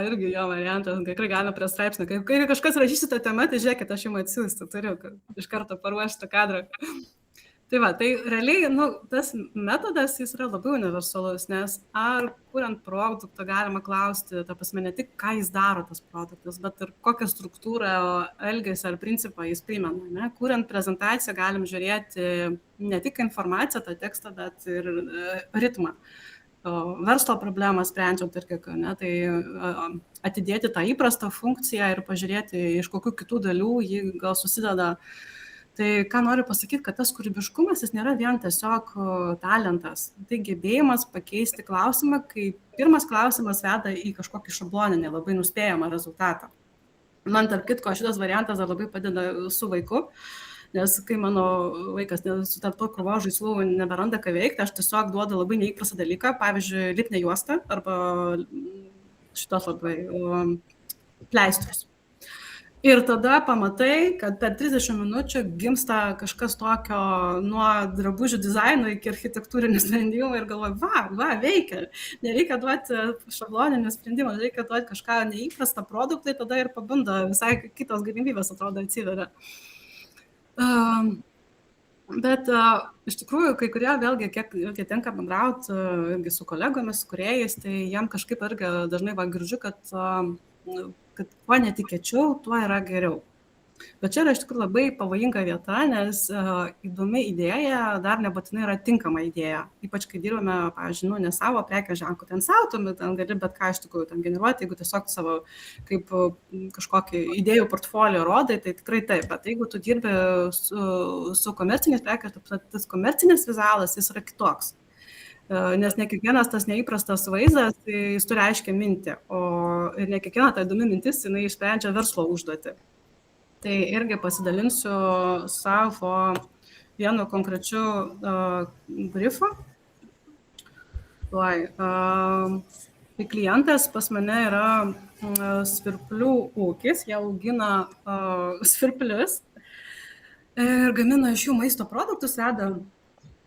Irgi jo variantas, tikrai galima prie straipsnio. Kai kažkas rašysi tą temą, tai žiūrėkit, aš jums atsiųsti, turiu iš karto paruošti kadrą. Tai realiai, tas metodas jis yra labai universalus, nes ar kuriant produktą galima klausti, ta prasme, ne tik ką jis daro tas produktas, bet ir kokią struktūrą, elgesį ar principą jis primena. Ne? Kuriant prezentaciją galim žiūrėti ne tik informaciją, tą tekstą, bet ir ritmą. Verslo problemą sprendžiant ir kiek, tai atidėti tą įprastą funkciją ir pažiūrėti, iš kokių kitų dalių jį gal susideda. Tai ką noriu pasakyti, kad tas kūrybiškumas jis nėra vien tiesiog talentas. Tai gebėjimas pakeisti klausimą, kai pirmas klausimas veda į kažkokį šabloninį, labai nuspėjamą rezultatą. Man tarp kitko šitas variantas dar labai padeda su vaiku. Nes kai mano vaikas su tarp to krūvos žaislų neberanda ką veikti, aš tiesiog duodu labai neįprastą dalyką, pavyzdžiui, lipnę juostą arba šitos labai pleistrus. Ir tada pamatai, kad per 30 minučių gimsta kažkas tokio nuo drabužių dizaino iki architektūrinių sprendimų ir galvoju, veikia. Nereikia duoti šabloninių sprendimų, reikia duoti kažką neįprastą produktą, tada ir pabunda visai kitos galimybės, atrodo, atsiveria. Bet iš tikrųjų, kai kurie vėlgi, kiek tenka bendrauti irgi su kolegomis, kūrėjais, tai jam kažkaip irgi dažnai girdžiu, kad kuo netikėčiau, tuo yra geriau. Bet čia yra iš tikrųjų labai pavojinga vieta, nes įdomi idėja dar nebūtinai yra tinkama idėja. Ypač kai dirbame, pavyzdžiui, ne savo prekės ženklų, ten savo, ten gali bet ką iš tikrųjų ten generuoti, jeigu tiesiog savo kaip kažkokį idėjų portfolio rodai, tai tikrai taip. Bet jeigu tu dirbi su komerciniais prekės, tas komercinis vizualas jis yra kitoks. Nes ne kiekvienas tas neįprastas vaizdas, jis turi aiškią mintį, ir ne kiekviena ta įdomi mintis, jinai išsprendžia verslo užduotį. Tai irgi pasidalinsiu savo vienu konkrečiu briefu. Tai klientas pas mane yra svirplių ūkis, jie augina svirplius ir gamina iš jų maisto produktus, veda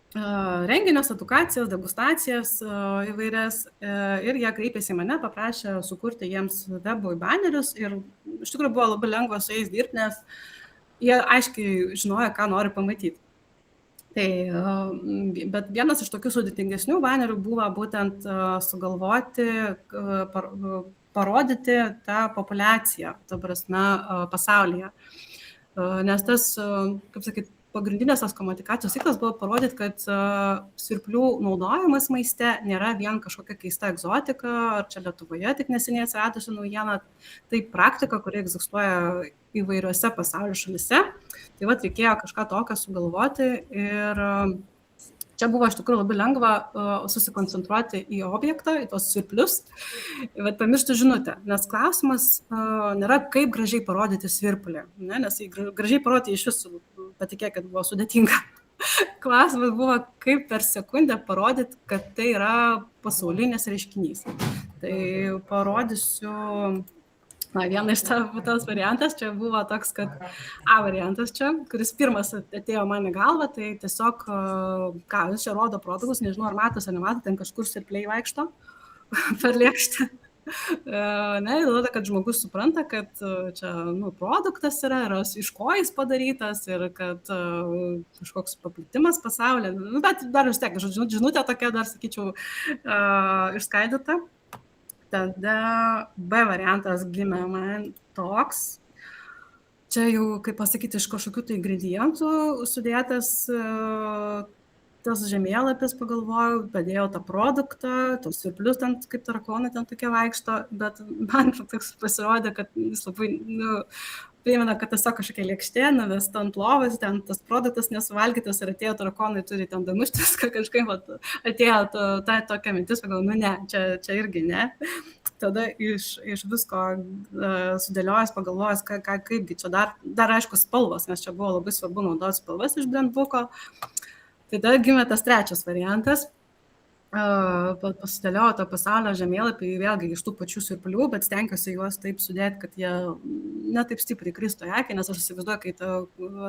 renginius, edukacijas, degustacijas įvairias ir jie kreipėsi į mane, paprašė sukurti jiems webui banerius ir iš tikrųjų buvo labai lengva su jais dirbti, nes jie aiškiai žinojo, ką nori pamatyti. Tai, bet vienas iš tokių sudėtingesnių banerių buvo būtent sugalvoti, parodyti tą populiaciją, ta prasme, pasaulyje. Nes tas, kaip sakyt, pagrindinės tas komunikacijos tikslas buvo parodyti, kad svirplių naudojimas maiste nėra vien kažkokia keista egzotika, ar čia Lietuvoje tik neseniai atsiradusi naujiena, tai praktika, kuri egzistuoja įvairiose pasaulio šalyse. Tai vat reikėjo kažką tokio sugalvoti ir čia buvo iš tikrųjų labai lengva susikoncentruoti į objektą, į tos svirplius, bet pamiršti žinutę, nes klausimas nėra kaip gražiai parodyti svirplį, nes gražiai parodyti iš visų, patikėkit, buvo sudėtinga. Klausimas buvo, kaip per sekundę parodyti, kad tai yra pasaulinis reiškinys. Tai parodysiu... Viena iš tos variantas čia buvo toks, kad A variantas čia, kuris pirmas atėjo man į galvą, tai tiesiog, jis čia rodo produktus, nežinau, ar matosi, ar nemato, ten kažkur svirpliai vaikšto per lėkštę. Įdoda, kad žmogus supranta, kad čia produktas yra, iš ko jis padarytas ir kad kažkoks paplitimas pasaulyje, bet dar vis tiek, žinutė tokia, dar sakyčiau, išskaidyta. Tada B variantas gimė man toks. Čia jau, kaip pasakyti, iš kažkokių tai ingredientų sudėtas tas žemėlapis, pagalvojau, padėjau tą produktą, tos svirplius ten kaip tarakonai ten tokie vaikšto, bet man toks pasirodė, kad jis labai primena, kad tiesiog kažkokia lėkštė, nuvesta ant lovos, ten tas produktas nesuvalgytas ir atėjo tarakonai, turi ten damuštis, kažkaip atėjo tokia mintis, pagalvojau, ne, čia irgi ne. Tada iš visko sudėliojęs, pagalvojęs, kaipgi čia dar aišku spalvos, nes čia buvo labai svarbu naudoti spalvas iš brandbuko. Tai tada gimė tas trečias variantas. Pasidėliojau tą pasaulio žemėlapį vėlgi iš tų pačių svirplių, bet stengiuosi juos taip sudėti, kad jie ne taip stipriai kristų į akį, nes aš įsivaizduoju, kai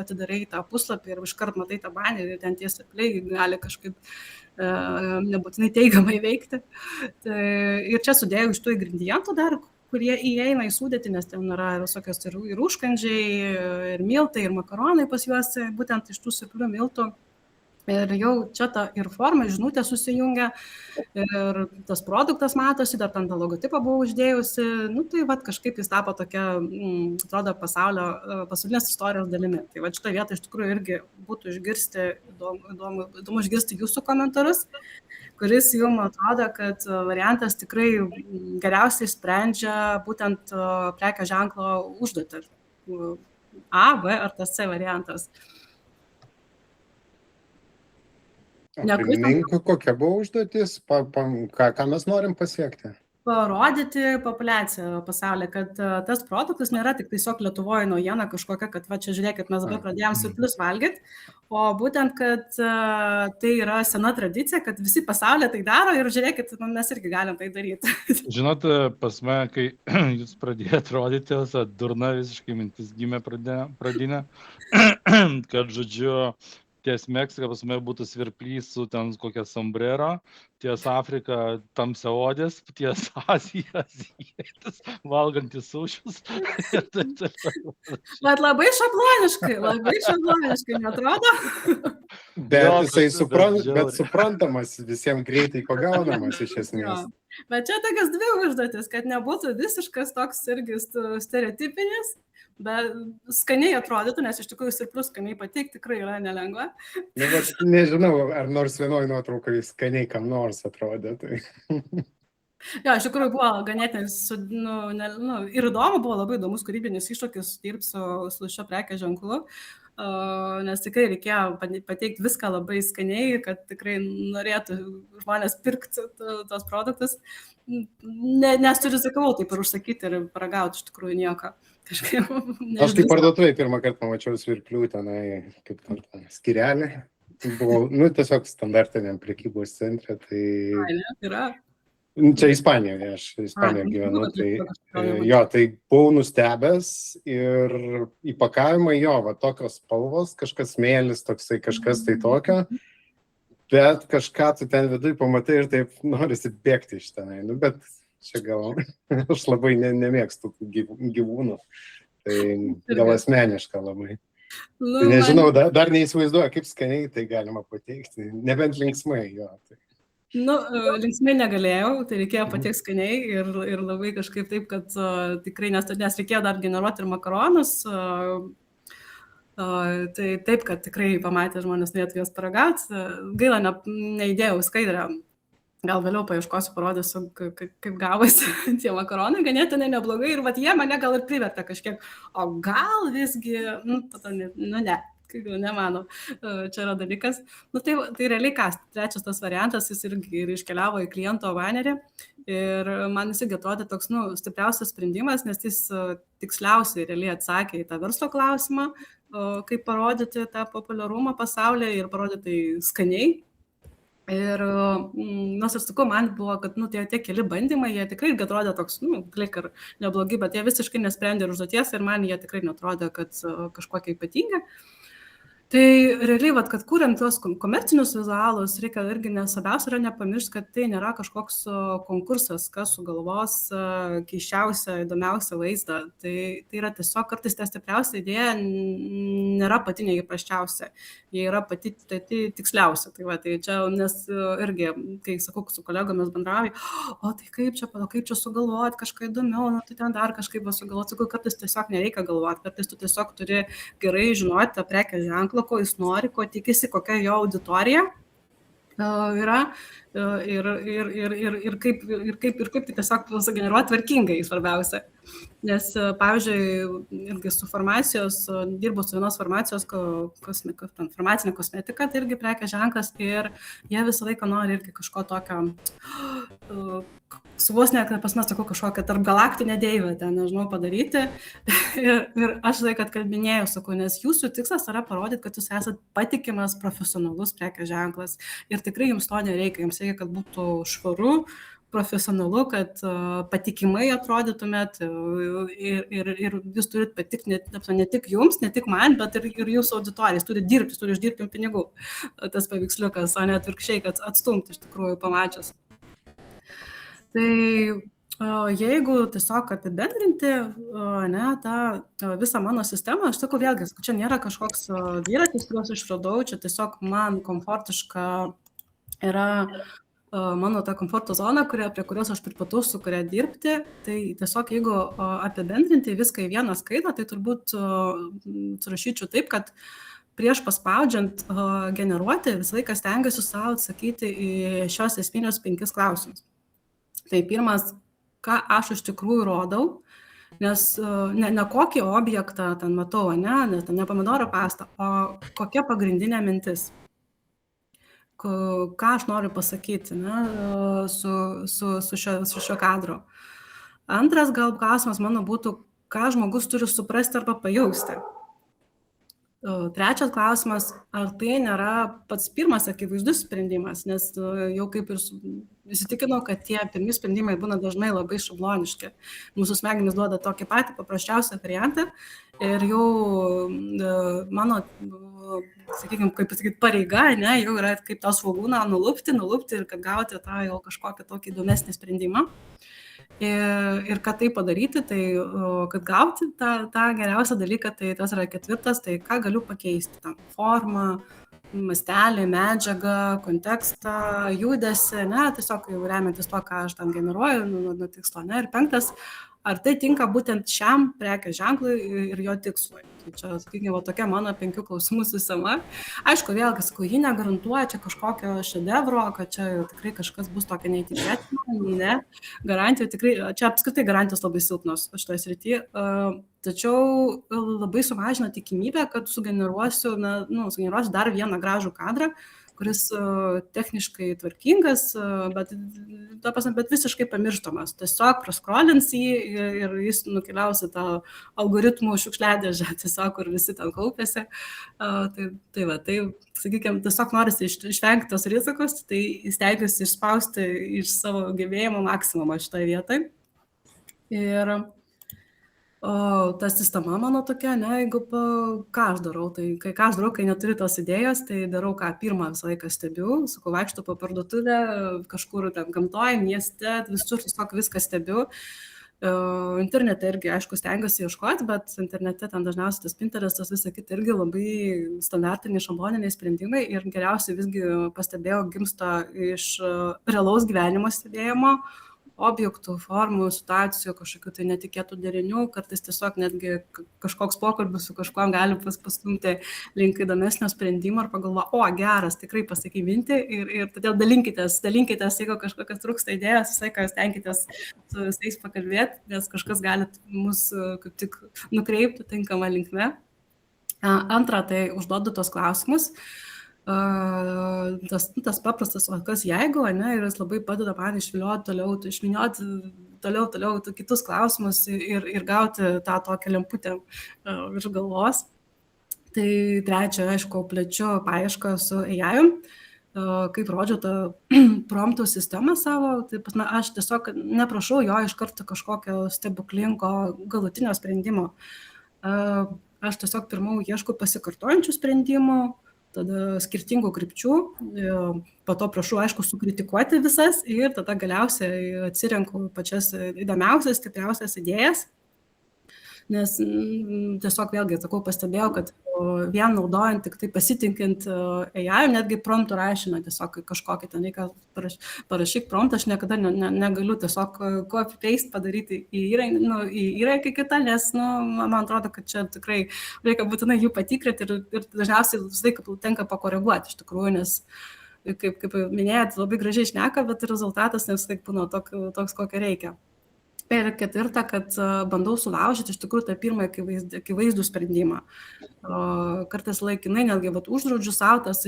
atidarai tą puslapį ir iškart matai tą banerį ir ten tie svirpliai gali kažkaip nebūtinai teigiamai veikti. Ir čia sudėjau iš tų ingredientų dar, kurie įeina į sudėtį, nes ten yra visokios ir užkandžiai, ir miltai, ir makaronai pas juos, būtent iš tų svirplių miltų. Ir jau čia ta ir forma, žinutė susijungia, ir tas produktas matosi, dar ten tą logotipą buvau uždėjusi, tai vat kažkaip jis tapo tokia, atrodo, pasaulinės istorijos dalimi. Tai vat šitą vietą iš tikrųjų irgi būtų įdomu išgirsti jūsų komentarus, kuris jau man atrodo, kad variantas tikrai geriausiai sprendžia būtent prekės ženklo užduotį. A, B ar tas C variantas. Primink, kokia buvo užduotis, ką mes norim pasiekti? Parodyti populiaciją pasaulyje, kad tas produktas nėra tik tiesiog Lietuvoje naujiena kažkokia, kad va čia žiūrėkit, mes dabar pradėjom svirplius valgyti, o būtent, kad tai yra sena tradicija, kad visi pasaulyje tai daro ir žiūrėkit, mes irgi galim tai daryti. Žinot, pas mane, kai jūs pradėjote rodyti, durna visiškai mintis gimė pradinė, kad, žodžiu, ties Meksika pas mane būtų svirplys su ten kokia sombrero, ties Afrika tamsiaodės, ties Azija azijietis, valgantis sušius. Bet labai šabloniškai, neatrodo? Bet jisai suprantamas, visiems greitai pagaunamas iš esmės. Bet čia tokias dvi užduotis, kad nebūtų visiškas toks irgi stereotipinis, bet skaniai atrodytų, nes iš tikrųjų svirplius skaniai pateikti tikrai yra nelengva. Nežinau, ar nors vienoj nuotraukai skaniai kam nors atrodė. Jo, iš tikrųjų buvo ganėtinai ir įdomu, buvo labai įdomus kūrybinis iššūkis dirbti su šio prekės ženklu, nes tikrai reikėjo pateikti viską labai skaniai, kad tikrai norėtų žmonės pirkti tos produktus, nes rizikavau taip ir užsakyti ir paragauti iš tikrųjų nieko. Aš kaip parduotuvėje pirmą kartą pamačiau svirplių tenai, kaip skyrelį, buvau, tiesiog standartiniam prekybos centre, tai... Yra. Čia Ispanijoje, aš Ispanijoje gyvenu, tai buvau nustebęs ir įpakavimai tokios spalvos, kažkas smėlis, toksai kažkas tai tokio, bet kažką tu ten viduj pamatai ir taip norisi bėgti iš tenai, bet čia gal aš labai nemėgstu gyvūnų, tai gal asmeniška labai. Nu, Tai nežinau, dar neįsivaizduoju, kaip skaniai tai galima pateikti, nebent linksmai jo. Tai. Nu, linksmai negalėjau, tai reikėjo patiek skaniai ir labai kažkaip taip, kad tikrai, nes reikėjo dar generuoti ir makaronus, tai taip, kad tikrai pamatė žmonės norėtų juos paragauti. Gaila, neįdėjau skaidrę, gal vėliau paieškosiu, parodysiu, kaip gavosi tie makaronai, ganėtinai neblogai ir vat jie mane gal ir privertė kažkiek, o gal visgi, ne. Nemano, čia yra dalykas. Nu, tai realiai kas, trečias tas variantas, jis irgi iškeliavo į kliento banerį ir man jis irgi atrodė toks, stipriausias sprendimas, nes jis tiksliausiai realiai atsakė į tą verslo klausimą, kaip parodyti tą populiarumą pasaulyje ir parodyti skaniai. Ir, nors ir sakau, man buvo, kad, tie keli bandymai, jie tikrai irgi atrodė toks, klik ir neblogi, bet jie visiškai nesprendė užduoties ir man jie tikrai netrodė, kad kažkokie ypatingi. Tai realiai, kad kuriant tuos komercinius vizualus, reikia irgi svarbiausia yra nepamiršti, kad tai nėra kažkoks konkursas, kas sugalvos keiščiausią, įdomiausią vaizdą. Tai yra tiesiog kartais ta stipriausia idėja nėra pati neįprasčiausia, jie yra pati tiksliausia. Tai čia, nes irgi, kai sakau, su kolegomis bendrauju, tai kaip čia sugalvoti kažką įdomiau, tai ten dar kažkaip sugalvoti, sakau, kartais tiesiog nereikia galvoti, kartais tu tiesiog turi gerai žinoti tą prekės ženklą, ko jis nori, ko tikisi, kokia jo auditorija yra ir kaip tai tiesiog sugeneruoti tvarkingai, svarbiausia. Nes, pavyzdžiui, irgi su farmacijos, dirbu su vienos farmacijos farmacinė kosmetika, tai irgi prekės ženklas ir jie visą laiką nori irgi kažko tokio, su vos net, pas mes sakau, kažkokią tarp galaktinę deivę, nežinau, padaryti. Ir aš laiką atkalbinėjau, sakau, nes jūsų tikslas yra parodyti, kad jūs esate patikimas, profesionalus prekės ženklas. Ir tikrai jums to nereikia, jums reikia, kad būtų švaru, profesionalu, kad patikimai atrodytumėt ir jūs turit patikti ne tik jums, ne tik man, bet ir jūsų auditorijai, turi dirbti, turi uždirbti pinigų. Tas paveiksliukas, o ne atvirkščiai, kad atstumti iš tikrųjų pamačius. Tai jeigu tiesiog apibendrinti tą visą mano sistemą, aš sakau vėlgi, čia nėra kažkoks dviratis, kuriuos išradau, čia tiesiog man komfortiška yra mano ta komforto zona, prie kurios aš pripratau su kuria dirbti. Tai tiesiog jeigu apibendrinti viską į vieną skaitą, tai turbūt surašyčiau taip, kad prieš paspaudžiant generuoti visą laiką stengiuosi savo atsakyti į šios esminius 5 klausimus. Tai pirmas, ką aš iš tikrųjų rodau, nes ne kokį objektą ten matau, nes ten ne pomidoro pasta, o kokia pagrindinė mintis, ką aš noriu pasakyti su šio kadro. Antras gal klausimas mano būtų, ką žmogus turi suprasti arba pajausti. Trečias klausimas, ar tai nėra pats pirmas akivaizdus sprendimas, nes jau kaip ir įsitikinau, kad tie pirmi sprendimai būna dažnai labai šabloniški. Mūsų smegenys duoda tokį patį paprasčiausią variantą ir jau mano, sakykime, kaip pasakyti, pareiga, jau yra kaip tą svogūną nulupti ir kad gauti tą jau kažkokį tokį įdomesnį sprendimą. Ir kad tai padaryti, tai kad gauti tą geriausią dalyką, tai tas yra 4, tai ką galiu pakeisti, tą formą, mastelį, medžiagą, kontekstą, judesį, tiesiog jau remiantis to, ką aš ten generuoju, nuo tikslo, ir 5, ar tai tinka būtent šiam prekės ženklui ir jo tikslui. Tai čia, sakykime, tokia mano 5 klausimų sistema. Aišku, vėlgi, sakau, ji negarantuoja čia kažkokio šedevro, kad čia tikrai kažkas bus tokio neįtikėtino, ne. Garantijų tikrai, čia apskritai garantijos labai silpnos šitoje srityje, tačiau labai sumažina tikimybę, kad sugeneruosiu dar vieną gražų kadrą, kuris techniškai tvarkingas, bet visiškai pamirštamas. Tiesiog praskrolins jį ir jis nukeliaus į tą algoritmų šiukšliadėžę, tiesiog, kur visi ten kaupėsi. Tai, sakykime, tiesiog norisi išvengti tos rizikos, tai stengiuosi išspausti iš savo gebėjimo maksimumą šitoje vietoje. Ir ta sistema mano tokia, jeigu ką aš darau, tai ką aš darau, kai neturiu tos idėjos, tai darau ką pirmą visą laiką stebiu, sakau, vaikštu po parduotuvę, kažkur ten gamtoje, mieste, visur tiesiog viską stebiu. Internete irgi, aišku, stengiuosi ieškoti, bet internete ten dažniausiai tas Pinterestas, visa kita irgi labai standartiniai, šabloniniai sprendimai ir geriausiai visgi pastebėjau gimsta iš realaus gyvenimo stebėjimo, objektų, formų, situacijų, kažkokių tai netikėtų derinių, kartais tiesiog netgi kažkoks pokalbis su kažkuom gali pastumti link įdomesnio sprendimo ir pagalvo, geras, tikrai pasakei mintį ir todėl dalinkitės, jeigu kažkokios trūksta idėjos, visai ką stenkitės su visais pakalbėti, nes kažkas gali mus kaip tik nukreipti tinkamą linkme. Antra, tai užduodu tos klausimus. Tas paprastas, kas jeigu, ne, ir jis labai padeda man išvynioti toliau kitus klausimus ir gauti tą tokią lemputę virš galvos. Tai trečia, aišku, plečiu paiešką su AI, kaip rodžiu tą promptų sistemą savo, tai aš tiesiog neprašau jo iš karto kažkokio stebuklingo galutinio sprendimo. Aš tiesiog pirmiau ieškau pasikartojančių sprendimų, tada skirtingų krypčių, po to prašau, aišku, sukritikuoti visas ir tada galiausiai atsirenku pačias įdomiausias, stipriausias idėjas, nes tiesiog vėlgi, sakau, pastebėjau, kad vien naudojant, tik tai pasitinkint AI, netgi promptų rašymą, tiesiog kažkokį ten reikia parašyk promptą, aš niekada negaliu tiesiog copy-paste padaryti į įrankį kitą, nes man atrodo, kad čia tikrai reikia būtinai jų patikrinti ir dažniausiai visai tenka pakoreguoti iš tikrųjų, nes kaip minėjot, labai gražiai šneka, bet rezultatas ne visai būna toks, kokio reikia. Ir ketvirta, kad bandau sulaužyti iš tikrųjų tą pirmą akivaizdų sprendimą. Kartais laikinai netgi uždraudžiu savo tas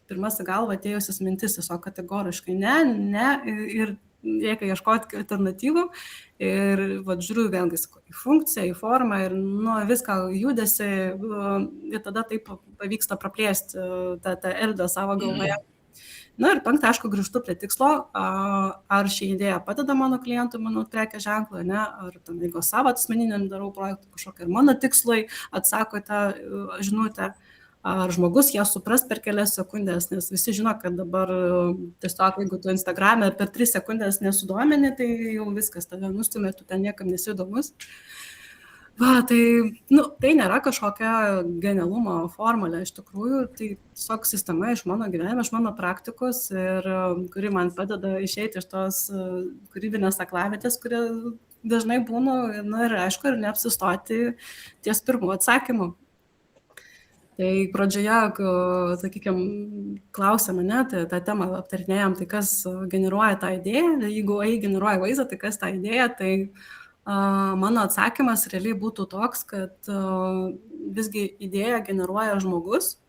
pirmas į galvą atėjusias mintis, tiesiog kategoriškai ne, ir reikia ieškoti alternatyvų. Ir žiūriu vėlgi į funkciją, į formą ir viską judesi ir tada taip pavyksta praplėsti tą erdvę savo galvoje. Na ir penktą, aišku, grįžtu prie tikslo, ar ši idėja padeda mano klientui, mano prekės ženklui, ne, ar tam, jeigu savo asmeniniam darau projektą kažkokį ir mano tikslai atsako tą žinutę, ar žmogus ją supras per kelias sekundės, nes visi žino, kad dabar tiesiog, jeigu tu Instagram'e per 3 sekundės nesudomini, tai jau viskas, tave nustumė, tu ten niekam nesi įdomus. Tai nėra kažkokia genialumo formulė iš tikrųjų, tai tiesiog sistema iš mano gyvenimo, iš mano praktikos, ir kuri man padeda išeiti iš tos kūrybinės aklavietės, kurie dažnai būna, ir aišku, ir neapsistoti ties pirmų atsakymų. Tai pradžioje, sakykime, klausėme, tą temą aptarinėjom, tai kas generuoja tą idėją, jeigu AI generuoja vaizdą, tai kas tą idėją, tai mano atsakymas realiai būtų toks, kad visgi idėją generuoja žmogus,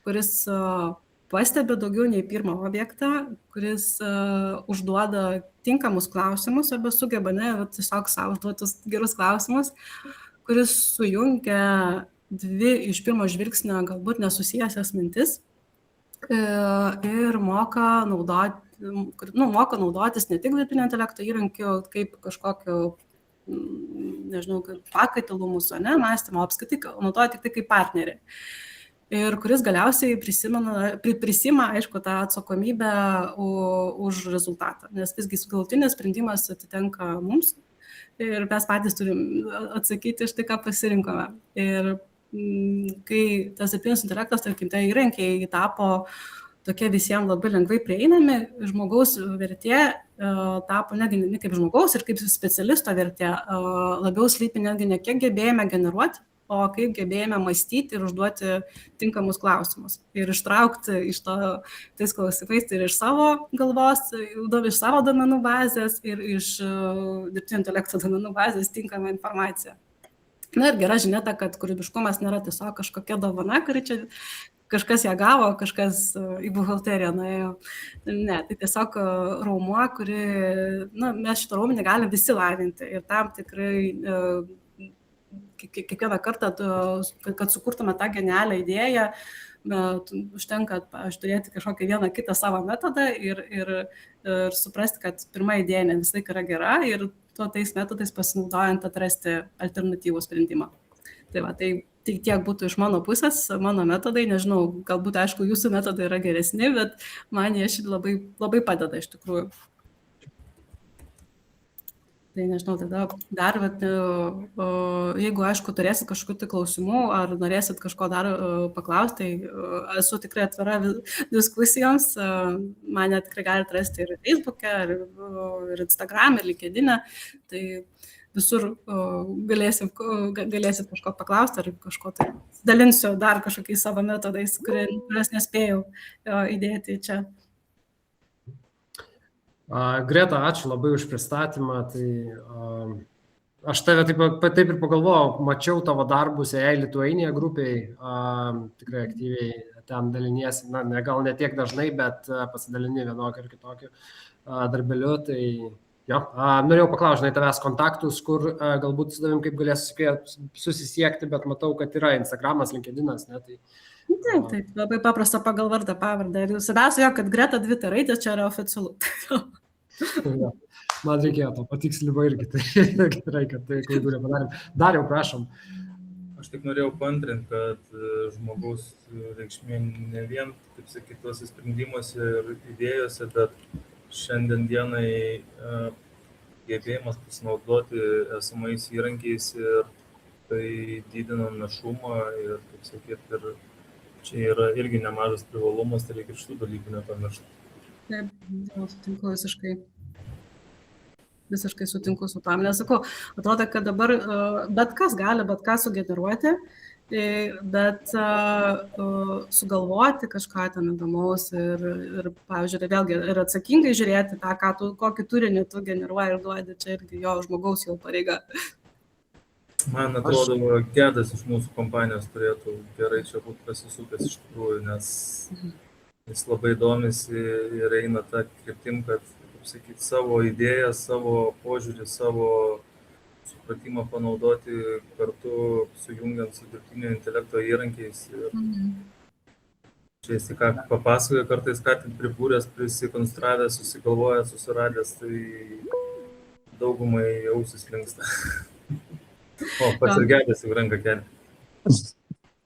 kuris pastebi daugiau nei pirmą objektą, kuris užduoda tinkamus klausimus arba sugeba tiesiog savo užduotus gerus klausimus, kuris sujungia dvi iš pirmo žvilgsnio galbūt nesusijęsias mintis ir moka naudotis ne tik dirbtinio intelekto įrankiu kaip kažkokiu, nežinau, pakaitalų mūsų, mąstymo, apskaitai naudoja tik tai kaip partnerį. Ir kuris galiausiai prisima, aišku, tą atsakomybę už rezultatą, nes visgi galutinis sprendimas atitenka mums ir mes patys turim atsakyti iš tai, ką pasirinkome. Ir kai tas dirbtinis intelektas, tarkim, tai įrankiai tapo tokie visiems labai lengvai prieinami, žmogaus vertė tapo ne kaip žmogaus ir kaip specialisto vertė labiau slypi netgi ne kiek gebėjome generuoti, o kaip gebėjome mąstyti ir užduoti tinkamus klausimus. Ir ištraukti iš to tais klausimais ir iš savo galvos, iš savo duomenų bazės ir iš dirbtinio intelekto duomenų bazės tinkamą informaciją. Na ir gera žinia ta, kad kūrybiškumas nėra tiesiog kažkokia dovana, kuri čia kažkas ją gavo, kažkas į buhalteriją nuėjo. Ne, tai tiesiog raumuo, mes šitą raumenį galim visi lavinti ir tam tikrai kiekvieną kartą, kad sukurtume tą genialią idėją, užtenka turėti kažkokią vieną kitą savo metodą ir suprasti, kad pirma idėja ne visai yra gera ir tais metodais pasinaudojant atrasti alternatyvų sprendimą. Tai tiek būtų iš mano pusės, mano metodai, nežinau, galbūt, aišku, jūsų metodai yra geresni, bet man jie labai, labai padeda iš tikrųjų. Tai nežinau, tada dar, jeigu, aišku, turėsit kažkokių tai klausimų ar norėsit kažko dar paklausti, tai esu tikrai atvira diskusijoms. Mane tikrai galite rasti ir Facebook'e, ir Instagram, ir LinkedIn'e. Tai visur galėsit kažko paklausti ar kažko tai dalinsiu dar kažkokiais savo metodais, kurias nespėjau įdėti čia. Greta, ačiū labai už pristatymą. Tai, aš tave taip ir pagalvojau, mačiau tavo darbus AI Lithuania grupiai, tikrai aktyviai ten daliniesi, gal ne tiek dažnai, bet pasidalini vienokiu ir kitokiu darbeliu. Tai jo, norėjau paklausti, žinai, tavęs kontaktus, kur galbūt su tavim kaip galėsiu susisiekti, bet matau, kad yra Instagramas, LinkedInas, ne? Tai, Taip, labai paprasta pagal vardą, pavardę. Ir svarbiausia, kad Greta 2 raidės čia yra oficialu. Ja, man reikėjo to patikslinimo irgi, tai gerai, kad tai klaidų nepadarėm. Dariau, prašom. Aš tik norėjau paantrinti, kad žmogaus reikšmė ne vien, kaip sakyti, tuose sprendimuose ir idėjose, bet šiandien dienai gebėjimas pasinaudoti esamais įrankiais ir tai didina našumą ir, kaip sakyti, ir čia yra irgi nemažas privalumas, tai reikia šitų dalykų nepamiršti. Taip, sutinku visiškai sutinku su tam, nesakau, atrodo, kad dabar bet kas gali, bet ką sugeneruoti, bet sugalvoti kažką ten įdomaus ir pavyzdžiui, vėlgi ir atsakingai žiūrėti tą, kokį turinį tu generuoji ir duodi, čia irgi jo žmogaus jau pareiga. Man atrodo, Gedas iš mūsų kompanijos turėtų gerai čia būti pasisukęs iš tikrųjų, nes jis labai domisi ir eina tą kryptim, kad, kaip sakyti, savo idėją, savo požiūrį, savo supratimą panaudoti kartu sujungiant su dirbtinio intelekto įrankiais. Ir čia jis ką papasakoja, kartais ką tik pribūręs, prisikonstravęs, susigalvojęs, susiradęs, tai daugumai ausis linksta. O, pats ir Gedas jau ranką kelia.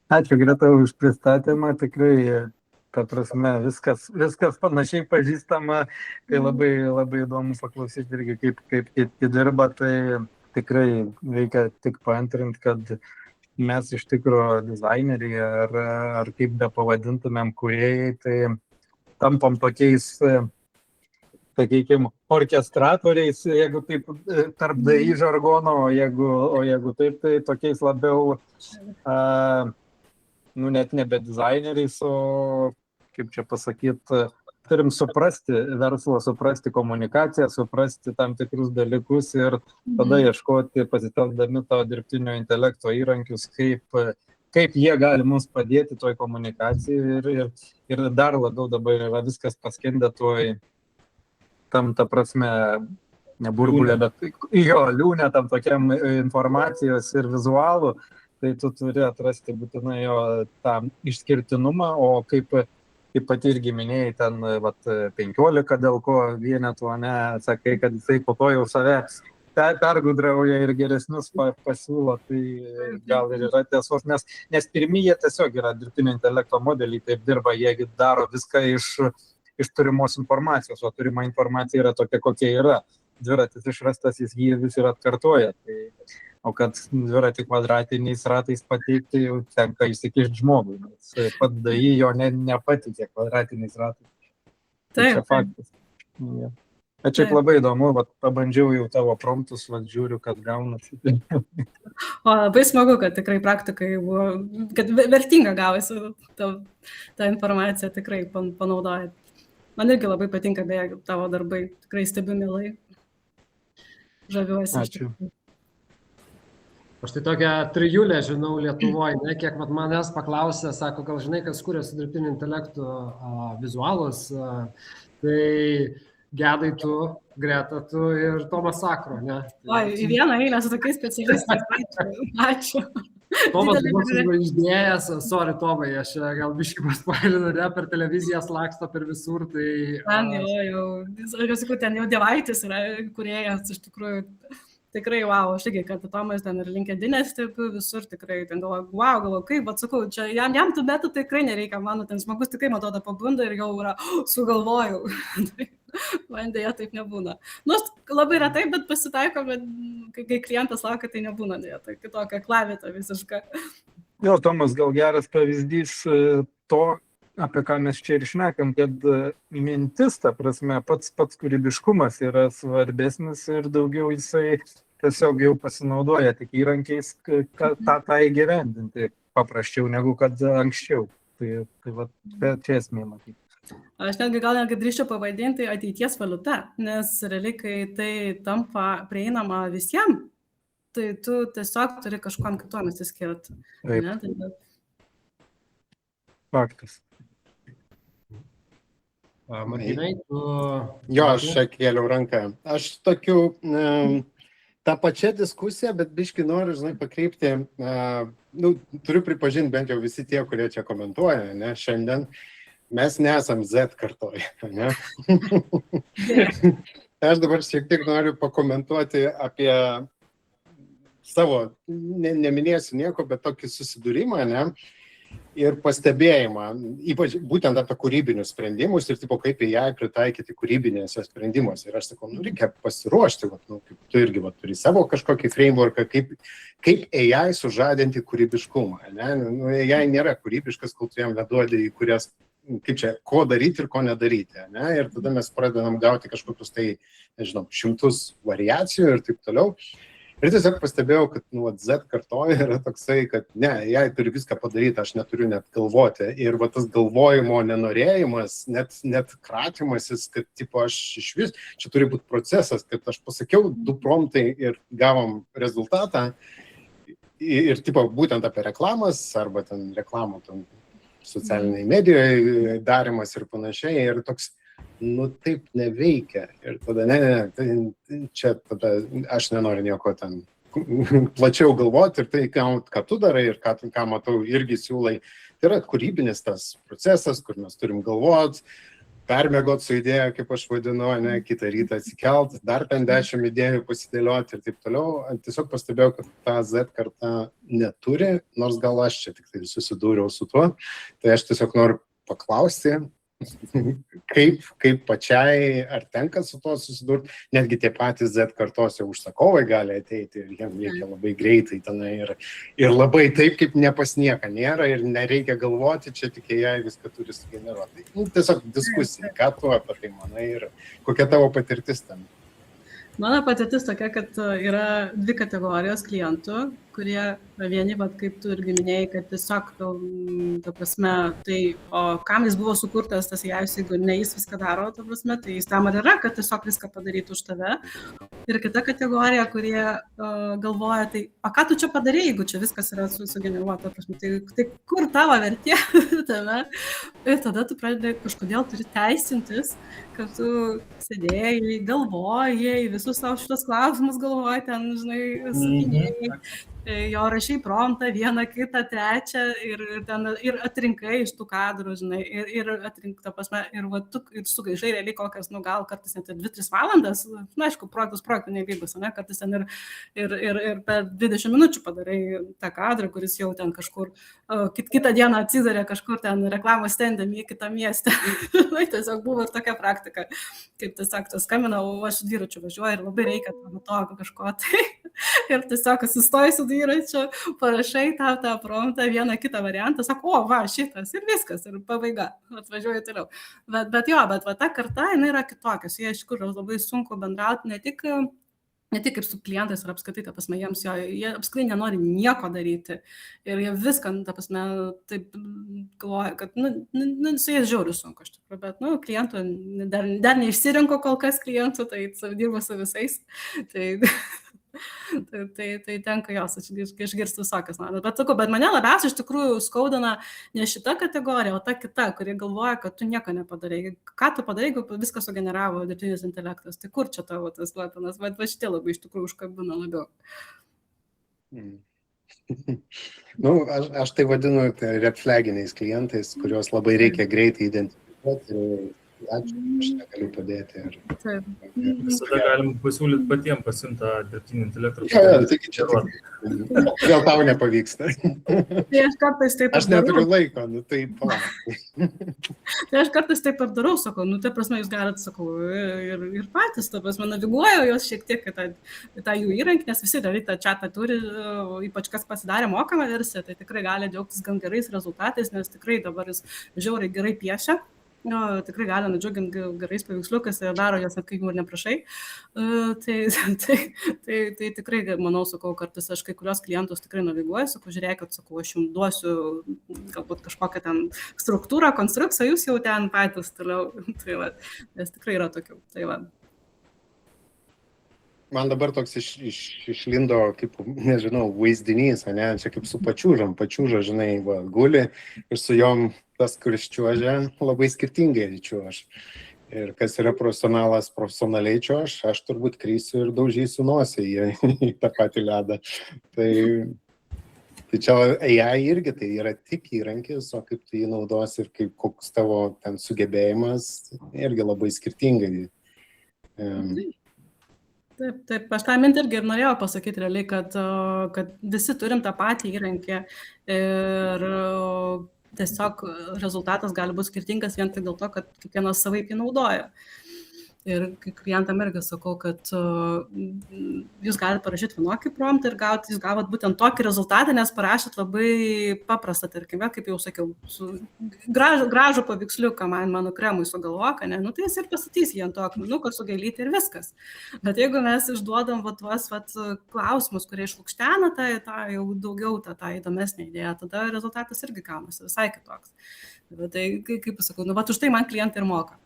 Ačiū, Greta, už pristatymą. Tikrai, ta prasme, viskas panašiai pažįstama. Tai labai įdomu paklausyti irgi, kaip kiti dirba. Tai tikrai reikia tik paantrinti, kad mes iš tikrųjų dizaineriai ar kaip be pavadintumėm kūrėjai, tai tampam tokiais, sakykime, orkestratoriais, jeigu taip tarp DI žargono, o jeigu taip, tai tokiais labiau, net nebe dizaineriais, o, kaip čia pasakyti, turim suprasti verslą, suprasti komunikaciją, suprasti tam tikrus dalykus ir tada ieškoti, pasitelkdami to dirbtinio intelekto įrankius, kaip jie gali mums padėti toj komunikacijai ir dar labiau dabar yra viskas paskendę toj tam, ta prasme, ne burbulė, bet jo liūnė tam tokiam informacijos ir vizualų, tai tu turi atrasti būtinai jo tą išskirtinumą, o kaip pati irgi minėjai, ten 15 dėl ko vienetų, ne, sakai, kad jisai po to jau save pergudrauja ir geresnius pasiūlo, tai gal ir yra tiesos, nes pirmi jie tiesiog yra dirbtinio intelekto modeliai, taip dirba, jie daro viską iš turimos informacijos, o turima informacija yra tokia, kokia yra. Dviratis išrastas, jis jį vis ir atkartoja. O kad dviratį kvadratiniais ratais pateikti, jau tenka įsikišti žmogui. Pat DAI jo nepatikė kvadratiniais ratais. Tai čia faktas. Ja. Bet šiaip labai įdomu, pabandžiau jau tavo promptus, žiūriu, kad gaunasi. O labai smagu, kad tikrai praktikai buvo, kad vertinga gavosi tą informaciją tikrai panaudojant. Man irgi labai patinka, beje, tavo darbai, tikrai stebiu mielai. Žaviuosi. Ačiū. Aš tai tokią trijulę žinau Lietuvoje, ne, kiek manęs paklausė, sako, gal žinai, kas kuria su dirbtiniu intelektu vizualus, tai Gedai tu, Greta tu ir Tomas Sakro, ne? Oi, į vieną eilę su tokiais specialistais. Ačiū. Tomas buvo išdėjęs, sorry Tomai, aš gal biškį paspoilinu, ne, per televiziją laksto per visur, tai... Man jau, aš sakau, ten jau Dievaitis yra kūrėjas, iš tikrųjų, tikrai, wow, aš irgi, kad Tomas ten ir LinkedIn'e stebiu visur, tikrai, ten galvoju, kaip, atsakau, čia jam tų metų tikrai nereikia, mano ten žmogus tikrai, man atrodo, pabunda ir jau yra, sugalvojau. Man dėja taip nebūna. Nu, labai retai, bet pasitaiko, bet kai klientas laukia, tai nebūna dėja, tai kitokia klavieta visiška. Jo, Tomas, gal geras pavyzdys to, apie ką mes čia ir šnekam, kad mintis, ta prasme, pats kūrybiškumas yra svarbesnis ir daugiau jisai tiesiog jau pasinaudoja tik įrankiais, tą įgyvendinti paprasčiau negu kad anksčiau. Tai va, čia esmė matyti. Aš netgi drįsčiau pavadinti ateities valiuta, nes realiai, kai tai tampa prieinama visiems, tai tu tiesiog turi kažkuom kitom įsiskirti. Faktas. Martynai, tu... Jo, aš čia kėliau ranką. Aš tokiu, tą pačią diskusiją, bet biški noriu, žinai, pakreipti, turiu pripažinti bent jau visi tie, kurie čia komentuoja, ne, šiandien, mes nesam Z kartoj, ne? Aš dabar šiek tiek noriu pakomentuoti apie savo, neminėsiu nieko, bet tokį susidūrimą, ne? Ir pastebėjimą, ypač būtent apie kūrybinius sprendimus ir tipo, kaip AI pritaikyti kūrybinėse sprendimuose. Ir aš sakau, reikia pasiruošti, kaip tu irgi turi savo kažkokį frameworką, kaip AI sužadinti kūrybiškumą. Ne? AI nėra kūrybiškas, kol tu jam neduodi į kurias, kaip čia, ko daryti ir ko nedaryti. Ne? Ir tada mes pradedam gauti kažkokius tai, nežinau, šimtus variacijų ir taip toliau. Ir tiesiog pastebėjau, kad Z kartoje yra toksai, kad ne, jai turi viską padaryti, aš neturiu net galvoti. Ir tas galvojimo nenorėjimas, net kratimasis, kad tipo, aš iš vis, čia turi būti procesas, kad aš pasakiau 2 promptai ir gavom rezultatą. Ir tipo, būtent apie reklamas arba ten reklamų socialiniai medijoje darimas ir panašiai. Ir toks, taip neveikia. Ir tada, čia tada aš nenoriu nieko ten plačiau galvoti ir tai, ką tu darai ir ką matau, irgi siūlai. Tai yra kūrybinis tas procesas, kur mes turim galvoti, permiegot su idėja, kaip aš vadinu, ne, kitą rytą atsikelt, dar ten 10 idėjų pasidėlioti ir taip toliau. Tiesiog pastebėjau, kad ta Z karta neturi, nors gal aš čia tik tai susidūriau su tuo. Tai aš tiesiog noriu paklausti, kaip pačiai, ar tenka su to susidurti, netgi tie patys Z kartos jau užsakovai gali ateiti ir jiems reikia labai greitai tenai ir labai taip, kaip nepas nieka nėra ir nereikia galvoti, čia tik jai viską turi sugeneruoti. Tiesiog diskusija, ką tu apie tai manai ir kokia tavo patirtis tam. Mano patirtis tokia, kad yra 2 kategorijos klientų, kurie vieni, kaip tu irgi minėjai, kad tiesiog, ta prasme, tai, o kam jis buvo sukurtas, tas jais, jeigu ne jis viską daro, ta prasme, tai jis tam ir yra, kad tiesiog viską padarytų už tave. Ir kita kategorija, kurie galvoja, tai, o ką tu čia padarei, jeigu čia viskas yra sugeneruota, prasme, tai kur tavo vertė tame? Ir tada tu pradedi kažkodėl turi teisintis, kad tu sėdėjai, galvojai, visus savo šitos klausimus galvojai, ten, žinai, sakinėjai. Jo rašai promptą, 1, 2, 3 ir atrinkai iš tų kadrų, žinai, ir atrink, ta prasme, ir sugaižai realiai kokias, gal kartais net 2-3 valandas, aišku, projektų nelygus, ne, kartais ten ir per 20 minučių padarai tą kadrą, kuris jau ten kažkur, kitą dieną atsidarė kažkur ten reklamos stendėm į kitą miestą. Tiesiog buvo ir tokia praktika, kaip tiesiog tu skambina, o aš dviračiu važiuoju ir labai reikia to kažko tai. Ir tiesiog sustoji su dviračiu, parašai tą promptą, 1 kitą variantą, sako, o, va, šitas ir viskas, ir pabaiga, atvažiuoju toliau. Bet ta karta, jinai yra kitokios, jie iš tikrųjų labai sunku bendrauti, ne tik ir su klientais, ir apskritai, ta prasme, jie apskritai nenori nieko daryti. Ir jie viską, ta prasme, taip galvoja, kad, su jais žiauriai sunku, iš tikrųjų, bet, klientų dar neišsirinko kol kas klientų, tai dirba su visais. Tai tenka jos, aš išgirstu visokias. Bet mane labiausiai iš tikrųjų skaudina ne šita kategorija, o ta kita, kurie galvoja, kad tu nieko nepadarai. Ką tu padarai, jeigu viską sugeneravo dirbtinis intelektas? Tai kur čia tavo tas weaponas? Bet šitie labai iš tikrųjų užkabina labiau. Aš tai vadinu red flaginiais klientais, kuriuos labai reikia greitai identifikuoti Ačiū, aš negaliu padėti. Taip. Visada galim pasiūlyti patiems pasimti tą dirbtinį intelektą. Tai čia vėl tau nepavyksta. Tai aš kartais taip Aš neturiu laiko, nu tai palauk. Tai aš kartais taip ir darau, sakau, nu, ta prasme, jūs galite, sakau, ir patys, ta prasme, naviguoju jos šiek tiek į tą jų įrankį, nes visi realiai tą chatą turi, ypač kas pasidarė mokamą versiją, tai tikrai gali džiaugtis gan gerais rezultatais, nes tikrai dabar jis žiauriai gerai piešia. Tikrai gali nudžiuginti gerais paveiksliukais ir daro jos, kai jų ir neprašai. Tai tikrai, manau, sakau, kartais aš kai kurios klientus tikrai naviguoju, sakau, žiūrėkit, sakau, aš jums duosiu galbūt kažkokią ten struktūrą, konstrukciją, jūs jau ten patys toliau. Tai va, nes tikrai yra tokių. Tai va. Man dabar toks išlindo, kaip, nežinau, vaizdinys, ne, čia kaip su pačiūža, žinai, va, guli ir su jom tas, kuris čiuožia, labai skirtingai čiuož. Ir kas yra profesionalas, profesionaliai čiuož, aš turbūt krysiu ir daužysiu nosį į tą patį ledą. Tai čia AI irgi tai yra tik įrankis, o kaip tu jį naudosi ir kaip koks tavo ten sugebėjimas, irgi labai skirtingai. Taip, aš tą mintį irgi ir norėjau pasakyti realiai, kad visi turim tą patį įrankį ir tiesiog rezultatas gali būti skirtingas vien tik dėl to, kad kiekvienas savaip jį naudoja. Ir klientam irgi sakau, kad jūs galite parašyti vienokį promptą ir jūs gavot būtent tokį rezultatą, nes parašėt labai paprastą, tarkime, kaip jau sakiau, gražų paveiksliuką mano kremui sugalvok, ne, nu tai jis ir pasitys jį ant to akmenuko su gėlytė ir viskas. Bet jeigu mes išduodam tuos klausimus, kurie išlukštena, tą jau daugiau tą įdomesnę idėją, tada rezultatas irgi gaunasi visai kitoks. Bet tai, kaip pasakau, nu už tai man klientai ir moka.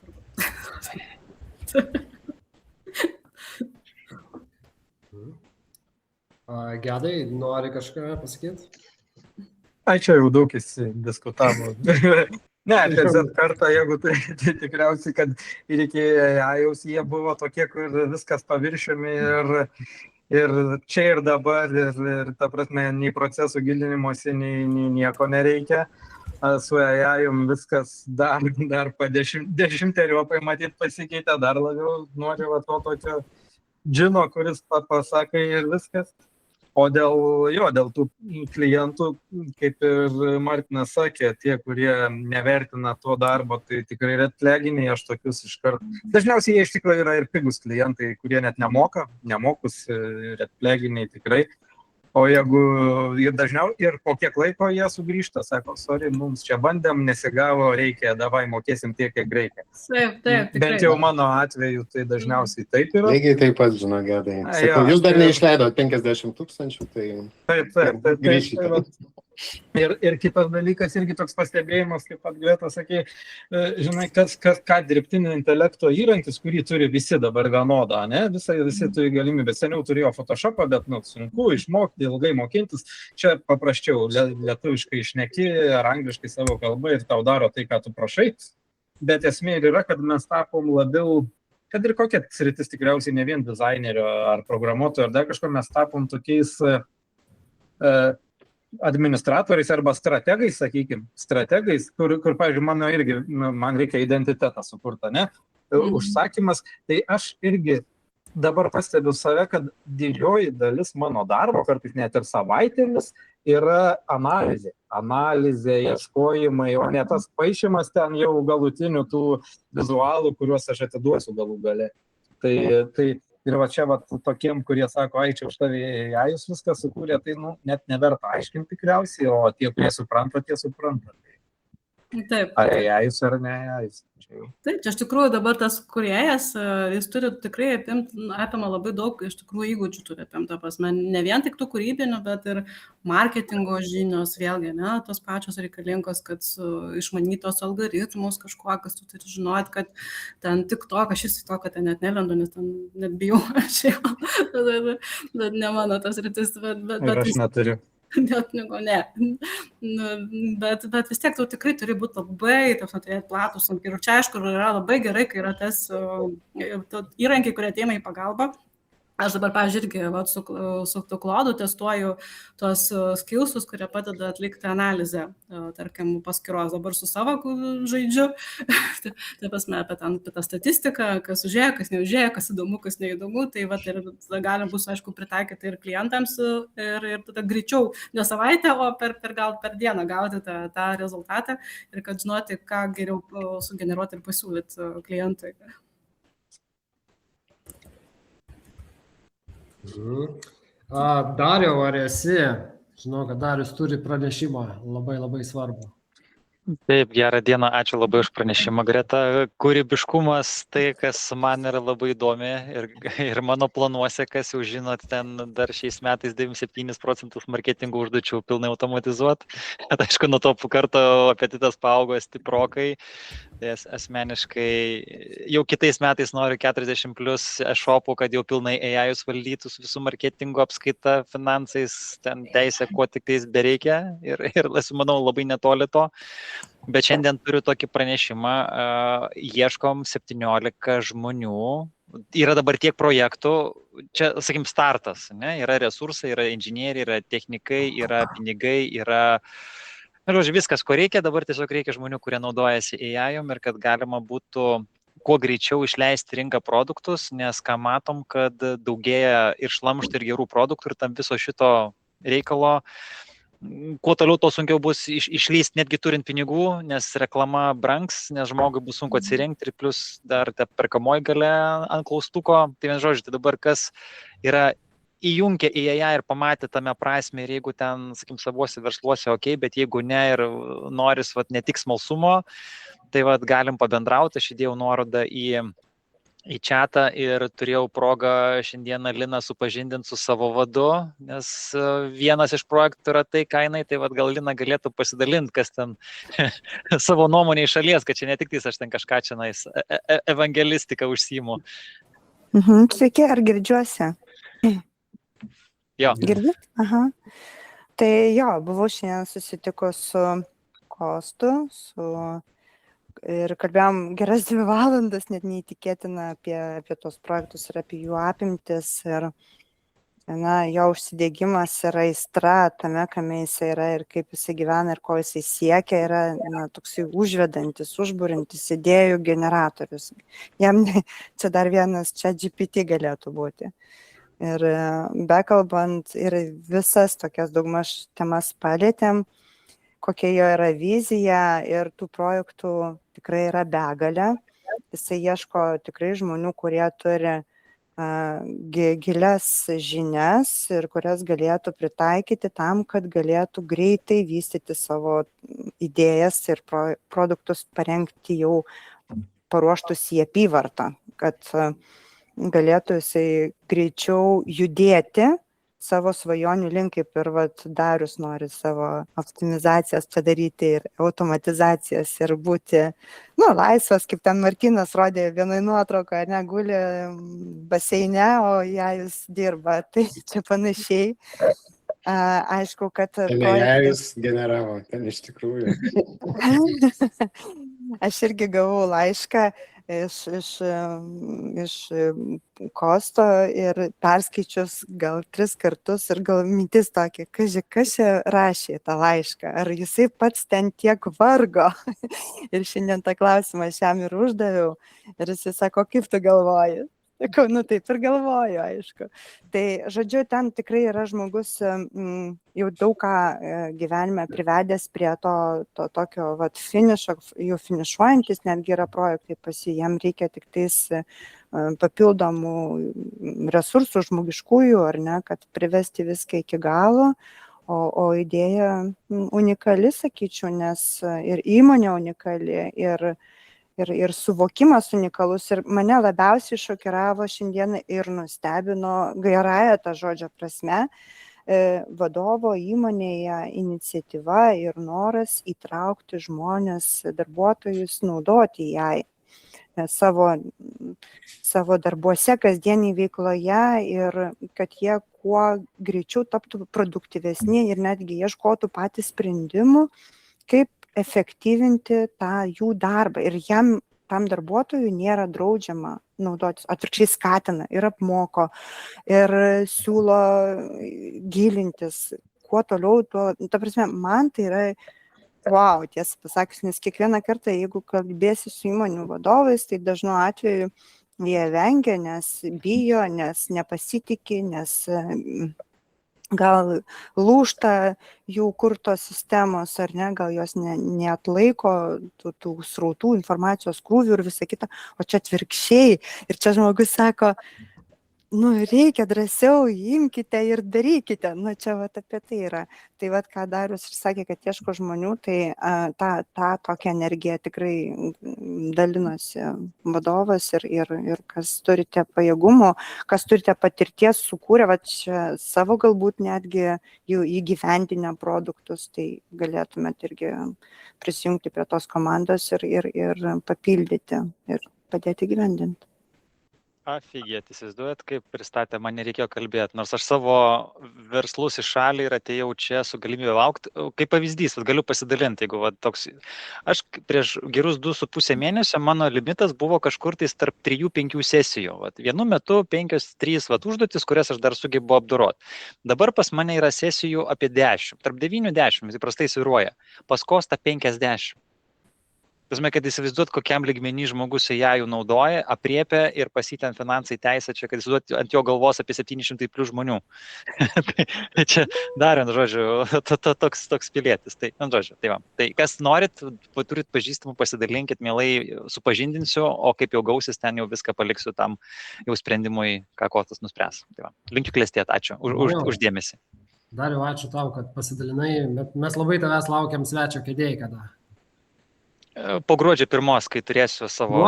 Gedai, nori kažką pasakyti? Čia jau daug diskutavo. Ne, tiesiog kartą, jeigu tai tikriausiai, kad ir iki AIaus jie buvo tokie, kur viskas paviršiumi ir čia ir dabar, ir ta prasme, nei procesų gilinimosi, nei nieko nereikia. Su AI-um viskas dar po dešimteriopai matyt pasikeitė, dar labiau noriu to tokio džino, kuris pasakai ir viskas. O dėl tų klientų, kaip ir Martinas sakė, tie, kurie nevertina to darbo, tai tikrai redflaginiai, aš tokius iškart. Dažniausiai jie iš tikrųjų yra ir pigus klientai, kurie net nemokus redflaginiai tikrai. O jeigu ir po kiek laiko jie sugrįžta, sako, sorry, mums čia bandėm, nesigavo, reikia, davai mokėsim tiek, kiek reikia. Taip, tikrai. Bent jau mano atveju tai dažniausiai taip yra. Lygiai taip pat, žinau, Gedai. Sakau, jūs dar neišleido 50 000, tai grįžite. Ir kitas dalykas, irgi toks pastebėjimas, kaip pat Greta sakė, žinai, ką dirbtinio intelekto įrankis, kurį turi visi dabar vienodą, ne? Visi turi galimybę. Seniau turėjo Photoshopą, bet sunku išmokti, ilgai mokintis. Čia paprasčiau, lietuviškai išneki ar angliškai savo kalbą ir tau daro tai, ką tu prašai. Bet esmė yra, kad mes tapom labiau, kad ir kokia sritis tikriausiai ne vien dizainerio ar programuotojo, ar dar kažko, mes tapom tokiais administratoriais arba strategais, sakykime, kur pavyzdžiui, man reikia identitetą sukurtą, ne? Užsakymas, tai aš irgi dabar pastebiu save, kad didžioji dalis mano darbo, kartais net ir savaitėmis, yra analizė, ieškojimai, o ne tas paišymas ten jau galutinių tų vizualų, kuriuos aš atiduosiu galų gale. Tai ir va čia tokiem, kurie sako, čia už tavį AI-us viską sukūrė, tai net neverta aiškinti tikriausiai, o tie, kurie supranta, tie supranta. Taip. Ar AI-us ar ne AI-us. Taip, čia iš tikrųjų dabar tas kūrėjas, jis turi tikrai apima labai daug, iš tikrųjų įgūdžių turi apimta prasme, ne vien tik tų kūrybinių, bet ir marketingo žinios, vėlgi, ne, tos pačios reikalingos, kad išmanytos algoritmus kažkokius tu turi žinoti, kad ten TikTok, aš į TikToką ten net nelendu, nes ten net bijau, aš jau, bet ne mano tas rytis, bet aš neturiu. Net ne. Bet vis tiek tu tikrai turi būti labai, turėti platus ir čia aišku yra labai gerai, kai yra tas įrankiai, kurie ateina į pagalbą. Aš dabar, pavyzdžiui, irgi su Claude'u testuoju tos skillsus, kurie padeda atlikti analizę, tarkim, paskyros. Dabar su savo žaidžiu, tai pasme apie tą statistiką, kas užėjo, kas neužėjo, kas įdomu, kas neįdomu. Tai va, ir galim bus, aišku, pritaikyti ir klientams ir tada greičiau, ne savaitę, o gal per dieną gauti tą rezultatą ir kad žinoti, ką geriau sugeneruoti ir pasiūlyti klientui. Dariau, ar esi? Žinau, kad Darius turi pranešimą labai svarbu. Taip, gerą dieną, ačiū labai už pranešimą, Greta. Kūrybiškumas, tai, kas man yra labai įdomi ir mano planuose, kas jau žinot, ten dar šiais metais 97% marketingo užduočių pilnai automatizuot. Bet aišku, nuo to karto apetitas paaugo stiprokai. Tai asmeniškai jau kitais metais noriu 40 plus e-shopų, kad jau pilnai AI-us valdytų su visų marketingo apskaita, finansais, ten teisė, kuo tik tais bereikia ir esu, manau, labai netoli to. Bet šiandien turiu tokį pranešimą, ieškom 17 žmonių, yra dabar tiek projektų, čia, sakim, startas, ne? Yra resursai, yra inžinieriai, yra technikai, yra pinigai, yra, žodžiu, viskas, ko reikia, dabar tiesiog reikia žmonių, kurie naudojasi AI-om ir kad galima būtų kuo greičiau išleisti rinką produktus, nes ką matom, kad daugėja ir šlamštų, ir gerų produktų, ir tam viso šito reikalo. Kuo toliau, to sunkiau bus išlysti netgi turint pinigų, nes reklama brangs, nes žmogui bus sunku atsirinkti ir plus dar ta perkamoji galia ant klaustuko. Tai vien žodžiu, tai dabar kas yra įjungę į AI ir pamatė tame prasme ir jeigu ten, sakim, savuose versluose, ok, bet jeigu ne ir noris ne tik smalsumo, tai galim pabendrauti. Aš įdėjau nuorodą į chatą ir turėjau progą šiandieną Liną supažindinti su savo vadu, nes vienas iš projektų yra tai, ką jinai, tai gal Lina galėtų pasidalinti, kas ten savo nuomonė iš šalies, kad čia ne tik tais aš ten kažką čia evangelistiką užsiimu. Sveiki, ar girdžiuosi? Jo. Girdit? Aha. Tai jo, buvau šiandien susitikus su Kostu, ir kalbėjom geras 2 valandas, net neįtikėtina apie tos projektus ir apie jų apimtis. Ir jo užsidėgymas yra aistra tame, kame jis yra ir kaip jis gyvena ir ko jis siekia, yra toksai užvedantis, užburintis idėjų generatorius. Jam čia dar vienas ChatGPT galėtų būti. Ir bekalbant ir visas tokias daugmaž temas palėtėm, kokia jo yra vizija ir tų projektų tikrai yra begalė. Jisai ieško tikrai žmonių, kurie turi gilias žinias ir kurias galėtų pritaikyti tam, kad galėtų greitai vystyti savo idėjas ir produktus parengti jau paruoštus į apyvartą, kad galėtų jisai greičiau judėti savo svajonių link, kaip ir Darius nori savo optimizacijas padaryti ir automatizacijas ir būti, laisvas, kaip ten Markinas rodė vienoje nuotraukoje, guli baseine, o jis dirba. Tai čia panašiai. Aišku, kad... Jis generavo, ten iš tikrųjų. Aš irgi gavau laišką iš Kosto ir perskaičius gal 3 kartus ir gal mintis tokia, kas čia rašė tą laišką, ar jisai pats ten tiek vargo. Ir šiandien tą klausimą aš jam ir uždaviau ir jisai sako, kaip tu galvoji? Sakau, taip ir galvoju, aišku. Tai, žodžiu, ten tikrai yra žmogus jau daug ką gyvenime privedęs prie to tokio finišo, jau finišuojantis, netgi yra projektai pas jį, jam reikia tik tais papildomų resursų žmogiškųjų, ar ne, kad privesti viską iki galo, o idėja unikali, sakyčiau, nes ir įmonė unikali, ir suvokimas unikalus. Ir mane labiausiai šokiravo šiandieną ir nustebino gerąją tą žodžio prasme vadovo įmonėje iniciatyva ir noras įtraukti žmonės, darbuotojus, naudoti jai savo darbuose, kasdieniai veikloje ir kad jie kuo greičiau taptų produktyvesni ir netgi ieškotų patys sprendimų, kaip efektyvinti tą jų darbą. Ir jam tam darbuotojui nėra draudžiama naudotis, atvirkščiai skatina ir apmoko, ir siūlo gilintis, kuo toliau, tuo, ta prasme, man tai yra wow, tiesą pasakius, nes kiekvieną kartą, jeigu kalbėsi su įmonių vadovais, tai dažnu atveju jie vengia, nes bijo, nes nepasitikė, nes gal lūžta jų kurtos sistemos, ar ne, gal jos neatlaiko tų srautų, informacijos krūvių ir visą kitą, o čia atvirkščiai. Ir čia žmogus sako, reikia drąsiau, imkite ir darykite. Čia apie tai yra. Tai ką Darius ir sakė, kad ieško žmonių, tai tą tokią energiją tikrai dalinosi vadovas ir kas turite pajėgumų, kas turite patirties sukūrę, čia savo galbūt netgi jų įgyvendinę produktus, tai galėtumėt irgi prisijungti prie tos komandos ir papildyti ir padėti gyvendinti. Afigėt, įsivaizduojat, kaip pristatė, man nereikėjo kalbėti, nors aš savo verslus į šalį ir atėjau čia su galimybė augti. Kaip pavyzdys, galiu pasidalinti, jeigu toks, aš prieš gerus 2,5 mėnesio mano limitas buvo kažkur tais tarp 3-5 sesijų. Vienu metu 5-3 užduotis, kurias aš dar sugebu apdoroti. Dabar pas mane yra sesijų apie 10, tarp 9-10, įprastai svyruoja, pas Kostą 50. Tasme, kad įsivaizduot, kokiam lygmenį žmogus ją jau naudoja, apriepia ir pasitent finansai teisę, čia, kad įsivaizduot ant jo galvos apie 700 plus žmonių. Tai čia dar, žodžiu, toks pilietis. Tai, žodžiu, tai va. Tai kas norit, turit pažįstamų, pasidalinkit, mielai supažindinsiu, o kaip jau gausis, ten jau viską paliksiu tam jau sprendimui, ką Kostas nuspręs. Tai va. Linkiu klestėti, ačiū už dėmesį. Dariau, ačiū tau, kad pasidalinai, bet mes labai tavęs laukiam svečio kėdėjai kada. Po gruodžio 1, kai turėsiu savo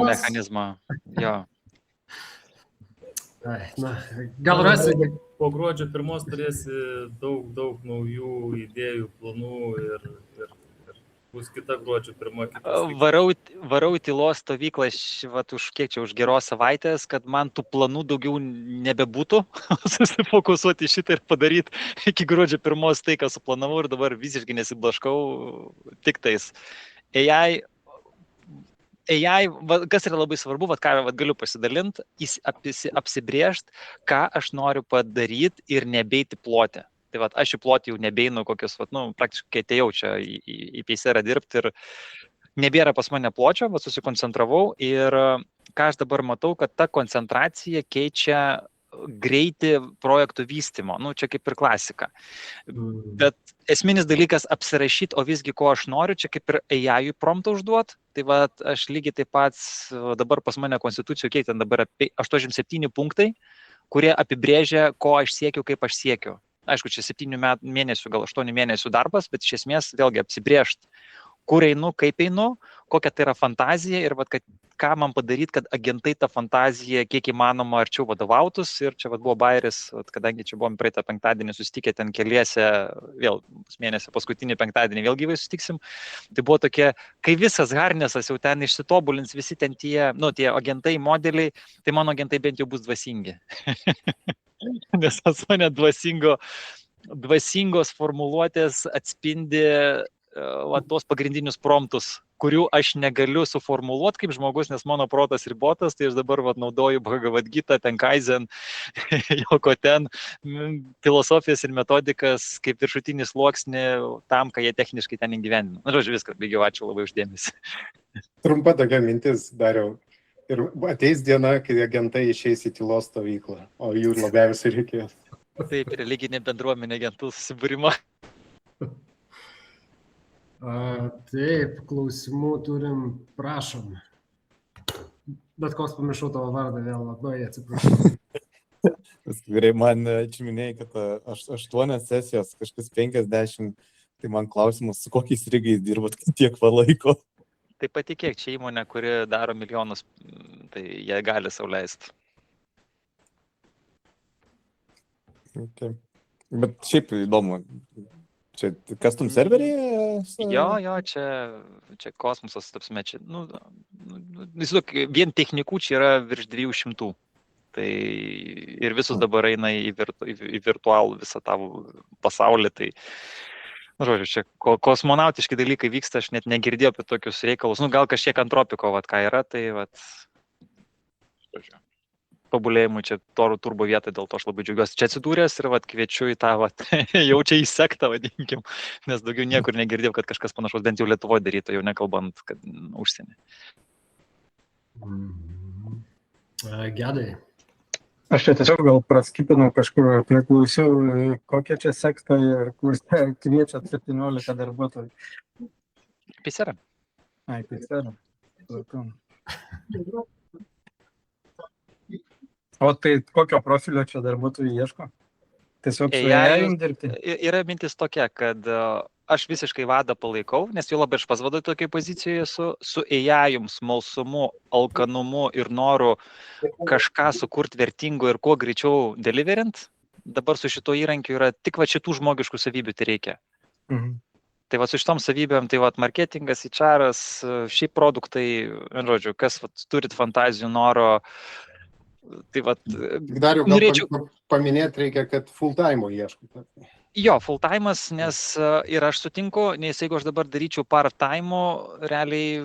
mechanizmą. Jo. Gal rasi? Po gruodžio 1 turėsi daug naujų idėjų, planų ir bus kita gruodžio 1. Varau į tylos stovyklą už geros savaitės, kad man tų planų daugiau nebebūtų, susifokusuoti šitą ir padaryti iki gruodžio 1 tai, ką suplanavau ir dabar visiškai nesiblaškau tik tais. AI, kas yra labai svarbu, ką galiu pasidalinti, apsibrėžti, ką aš noriu padaryti ir nebeiti ploti. Tai aš į plotį jau nebeinu kokius, praktiškai atėjau čia į Peiserą dirbti ir nebėra pas mane pločio, susikoncentravau ir ką aš dabar matau, kad ta koncentracija keičia greitį projektų vystymo, čia kaip ir klasika. Bet esminis dalykas apsirašyti, o visgi ko aš noriu, čia kaip ir AI promptą užduot. Tai aš lygiai taip pat dabar pas mane konstitucijų kiek ten dabar 87 punktai, kurie apibrėžia, ko aš siekiu, kaip aš siekiu. Aišku, čia 7 mėnesių, gal 8 mėnesių darbas, bet iš esmės vėlgi apsibrėžti, kur einu, kaip einu, kokia tai yra fantazija ir ką man padaryti, kad agentai tą fantaziją kiek įmanoma arčiau vadovautus. Ir čia buvo bairis, kadangi čia buvom praeitą penktadienį susitikę ten keliese, vėl mėnesio paskutinį penktadienį vėl gyvai susitiksim. Tai buvo tokia, kai visas harnesas jau ten išsitobulins, visi ten tie agentai, modeliai, tai mano agentai bent jau bus dvasingi. Nes pas mane dvasingos formuluotės atspindi tuos pagrindinius promptus, kurių aš negaliu suformuluoti kaip žmogus, nes mano protas ribotas, tai aš dabar naudoju Bhagavad Gita, ten Kaizen, joko ten filosofijas ir metodikas kaip viršutinį sluoksnį tam, ką jie techniškai ten įgyvendina. Žodžiu, viskas, baigiau, ačiū labai už dėmesį. Trumpa tokia mintis, Dariau. Ir ateis diena, kai agentai išeis į tylos stovyklą, o jų labiausiai reikės. Taip, religinė bendruomenė agentų susibūrimo. Taip, klausimų turim, prašom. Bet koks pamiršau tavo vardą vėl, labai atsiprašau. Gerai, man čia minėjai, kad 8 sesijos, kažkas 50, tai man klausimas, su kokiais rygais dirbat tiek laiko? Tai patikėk, čia įmonė, kuri daro milijonus, tai jie gali sau leisti. Okay. Bet šiaip įdomu. Čia custom serveriai? Jo, čia kosmosas, tapsime, čia, vien technikų čia yra virš 200. Tai ir visus dabar eina į virtualų visą tavo pasaulį, tai Žodžiu, čia kosmonautiški dalykai vyksta, aš net negirdėjau apie tokius reikalus. Nu, gal kažkiek antropiko, vat, ką yra, tai vat, žodžiu, tobulėjimui čia turbo vietoj, dėl to aš labai džiaugiuosi čia atsidūręs ir vat, kviečiu į tą, vat, jau čia įsektą, vadinkim, nes daugiau niekur negirdėjau, kad kažkas panašaus bent jau Lietuvoje darytų, jau nekalbant, kad užsienį. Gedai. Aš čia tiesiog gal praskipinau kažkur, priklausiau, kokia čia sekta ir kur kviečiat 17 darbuotojų. Pisera. Ai, Pisera. O tai kokio profilio čia darbuotojų ieško? Tiesiog su AI dirbti? Yra mintis tokia, kad aš visiškai vadą palaikau, nes jau labai aš pasvadau tokiai pozicijoje su AI smalsumu, alkanumu ir noru kažką sukurti vertingo ir kuo greičiau deliverint. Dabar su šito įrankiu yra tik va šitų žmogiškų savybių tai reikia. Tai va su šitom savybėm, tai va marketingas, HR-as, šiaip produktai, žodžiu, kas va, turit fantazijų, noro, tai va... Dar jau gal paminėti reikia, kad full time ieškote. Jo, full time'as, nes ir aš sutinku, nes jeigu aš dabar daryčiau part time'o, realiai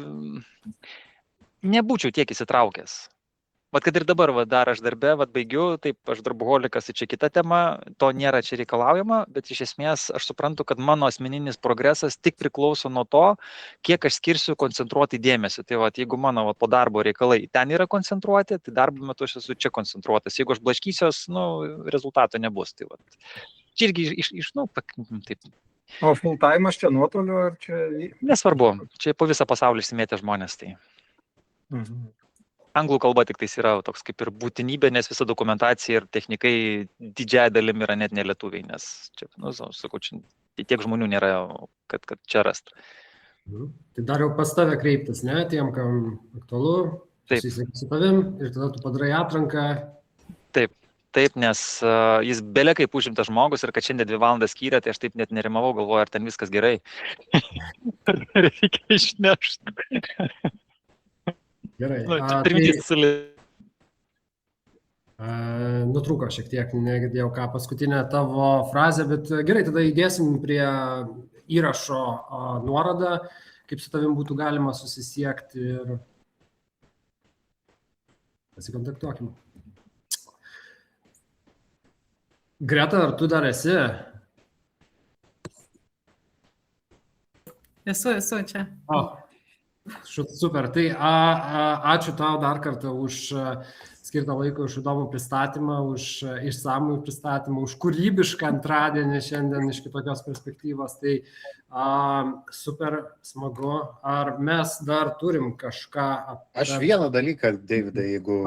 nebūčiau tiek įsitraukęs. Vat kad ir dabar, va, dar aš darbe, va, baigiu, taip, aš darboholikas, tai čia kita tema, to nėra čia reikalaujama, bet iš esmės aš suprantu, kad mano asmeninis progresas tik priklauso nuo to, kiek aš skirsiu koncentruoti dėmesį. Tai va, jeigu mano va, po darbo reikalai ten yra koncentruoti, tai darbo metu aš esu čia koncentruotas. Jeigu aš blaškysiuos, nu, rezultato nebus. Tai va, čia irgi taip. O full time'as čia nuotoliu ar čia... Nesvarbu, čia po visą pasaulį išsimėtė žmonės. Tai. Anglų kalba tik tais yra toks kaip ir būtinybė, nes visa dokumentacija ir technikai didžiąją dalim yra net nelietuviai, nes čia, nu, sakau, čia tiek žmonių nėra, kad čia rast. Tai dar jau pas tave kreiptis, ne, tiem, kam aktualu, susisiekti su tavim ir tada tu padarai atranką. Taip, nes jis belia kaip užimtas žmogus ir kad šiandien 2 valandas skyrė, tai aš taip net nerimavau, galvoju, ar ten viskas gerai. Reikia išnešti. Gerai. Nutrūko šiek tiek, negirdėjau ką paskutinę tavo frazę, bet gerai, tada įdėsim prie įrašo nuorodą, kaip su tavim būtų galima susisiekti ir pasikontaktuokim. Greta, ar tu dar esi? Esu čia. Super, tai ačiū tau dar kartą už skirtą laiką, už įdomų pristatymą, už išsamų pristatymą, už kūrybišką antradienį šiandien iš kitokios perspektyvos. Tai super smagu. Ar mes dar turim kažką? Aš vieną dalyką, Deividai, jeigu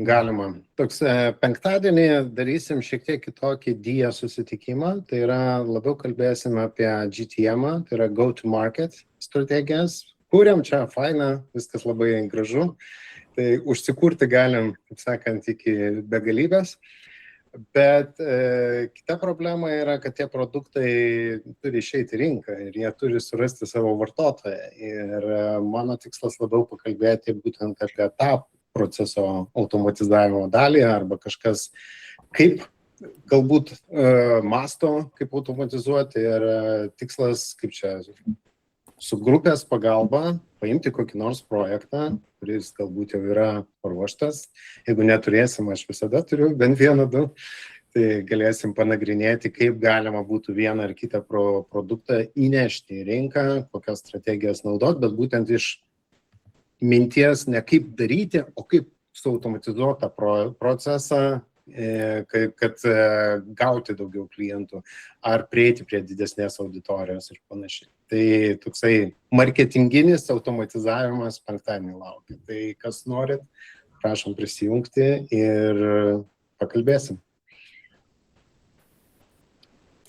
galima. Toks penktadienį darysim šiek tiek kitokį DIA susitikimą. Tai yra labiau kalbėsim apie GTM, tai yra go to market strategijas. Kūrėm čia, faina, viskas labai gražu, tai užsikurti galim, kaip sakant, iki begalybės, bet kita problema yra, kad tie produktai turi išeiti į rinką ir jie turi surasti savo vartotoją ir mano tikslas labiau pakalbėti būtent apie tą proceso automatizavimo dalį arba kažkas, kaip galbūt masto, kaip automatizuoti ir tikslas, kaip čia, su grupės pagalba paimti kokį nors projektą, kuris galbūt jau yra paruoštas. Jeigu neturėsim, aš visada turiu bent 1-2, tai galėsim panagrinėti, kaip galima būtų vieną ar kitą produktą įnešti į rinką, kokias strategijas naudoti, bet būtent iš minties ne kaip daryti, o kaip suautomatizuoti tą procesą, kad gauti daugiau klientų ar prieiti prie didesnės auditorijos ir panašiai. Tai toksai marketinginis automatizavimas penktadienį laukia. Tai kas norit, prašom prisijungti ir pakalbėsim.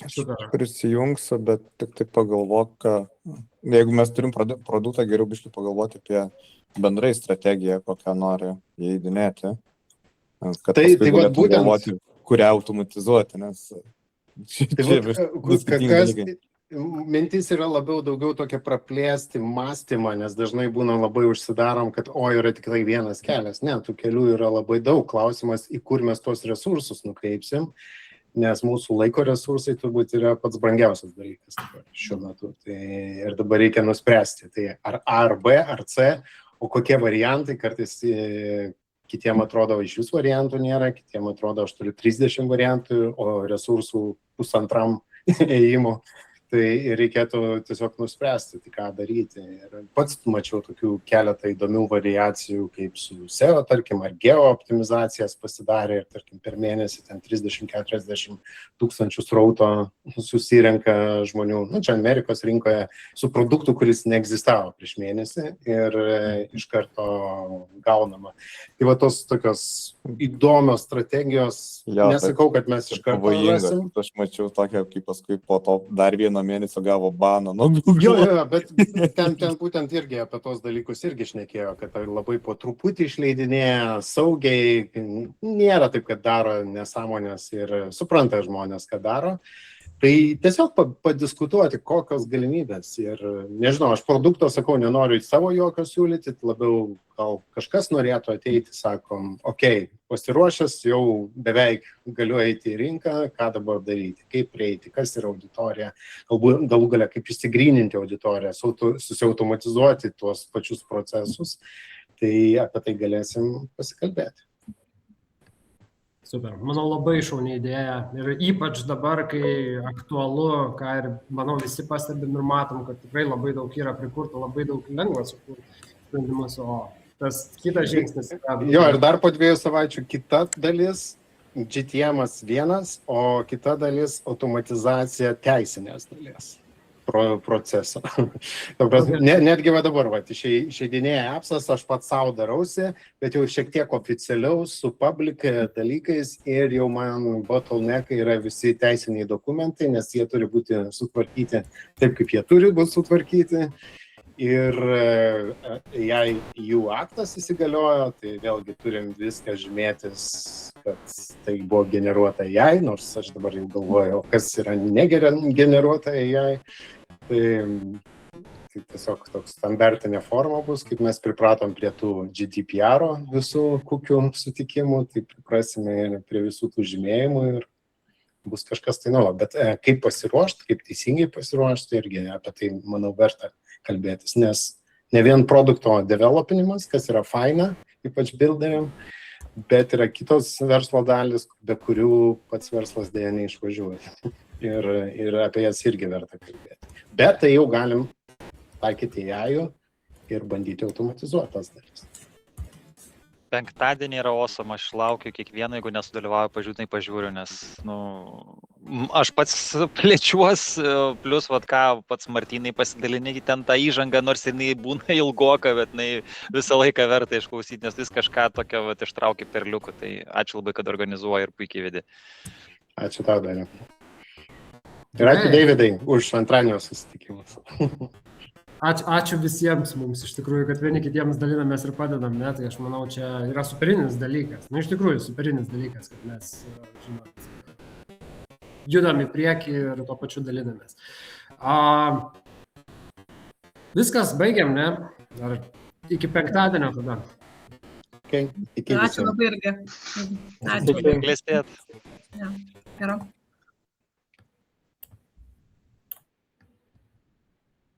Aš prisijungsiu, bet tik tai pagalvok, jeigu mes turim produktą, geriau biškai pagalvoti apie bendrai strategiją, kokią nori įeidinėti. Kad paskui galėtų galvoti, kurią automatizuoti, nes mintis yra labiau daugiau tokia praplėsti mąstymą, nes dažnai būna labai užsidarom, kad yra tik tai vienas kelias. Ne, tų kelių yra labai daug. Klausimas, į kur mes tos resursus nukreipsim nes mūsų laiko resursai turbūt yra pats brangiausias dalykas dabar, šiuo metu. Tai ir dabar reikia nuspręsti, tai ar A, ar B, ar C, o kokie variantai, kartais kitiem atrodo iš jūsų variantų nėra, kitiem atrodo aš turiu 30 variantų, o resursų 1,5 ėjimo. Tai reikėtų tiesiog nuspręsti, tai ką daryti. Ir pats mačiau tokių keletą įdomių variacijų, kaip su SEO, tarkim, ar geo optimizacijas pasidarė ir, tarkim, per mėnesį ten 30-40 tūkstančių srauto susirenka žmonių, čia Amerikos rinkoje, su produktu, kuris neegzistavo prieš mėnesį ir iš karto gaunama. Tai va tos tokios įdomios strategijos, nesakau, kad mes iš karto rasim. Aš mačiau tokią, kaip paskui po to dar vieną mėnesį gavo baną nuo Google. Jo, bet ten būtent irgi apie tos dalykus irgi šnekėjo, kad labai po truputį išleidinėja saugiai, nėra taip, kad daro nesąmonės ir supranta žmonės, ką daro. Tai tiesiog padiskutuoti, kokios galimybės. Ir nežinau, aš produkto, sakau, nenoriu į savo jokio siūlyti, labiau gal kažkas norėtų ateiti, sakom, pasiruošęs, jau beveik galiu eiti į rinką, ką dabar daryti, kaip prieiti, kas yra auditorija, galų galia, kaip išsigryninti auditoriją, susiautomatizuoti tuos pačius procesus, tai apie tai galėsim pasikalbėti. Super, manau labai šauni idėja ir ypač dabar, kai aktualu, ką ir manau visi pastebim ir matom, kad tikrai labai daug yra prikurta, labai daug lengva sukurti sprendimus, o tas kitas žingsnis. Jo, ir dar po 2 savaičių kita dalis, GTM-as vienas, o kita dalis automatizacija teisinės dalies proceso. Netgi va dabar, išeidinėja appsas, aš pats savo darausi, bet jau šiek tiek oficialiau su public dalykais ir jau man bottleneckai yra visi teisiniai dokumentai, nes jie turi būti sutvarkyti taip, kaip jie turi būti sutvarkyti. Ir jei jų aktas įsigaliojo, tai vėlgi turim viską žymėtis, kad tai buvo generuota AI, nors aš dabar jau galvoju, kas yra negeneruota AI. Tai tiesiog toks standartinė forma bus, kaip mes pripratom prie tų GDPR visų kukių sutikimų, tai priprasime ir prie visų tų žymėjimų ir bus kažkas tai naujo. Bet kaip pasiruošti, kaip teisingai pasiruošti, irgi apie tai, manau, verta kalbėtis, nes ne vien produkto developinimas, kas yra faina, ypač builderiam, bet yra kitos verslo dalis, be kurių pats verslas dėja neišvažiuoja. Ir apie jas irgi verta kalbėti. Bet tai jau galim taikyti AI ir bandyti automatizuoti tas dalis. Penktadienį yra awesome, aš laukiu kiekvieno, jeigu nesudalyvauju, pažiūriu, nes aš pats plečiuos, plus ką pats Martynai pasidalinė ten tą įžangą, nors jinai būna ilgoka, bet jinai visą laiką verta išklausyti, nes vis kažką tokio ištraukia perliukų, tai ačiū labai, kad organizuoji ir puikiai vedi. Ačiū tau, Daniel. Ir ačiū, Davidai, už antradienio susitikimus. Ačiū visiems mums, iš tikrųjų, kad vieni kitiems dalinamės ir padedam, ne? Tai aš manau, čia yra superinis dalykas. Iš tikrųjų, superinis dalykas, kad mes, žinot, judam į priekį ir tuo pačiu dalinamės. Viskas, baigiam, ne? Ar iki penktadienio tada. Ačiū labai irgi. Ačiū. Klestėt. Gerai.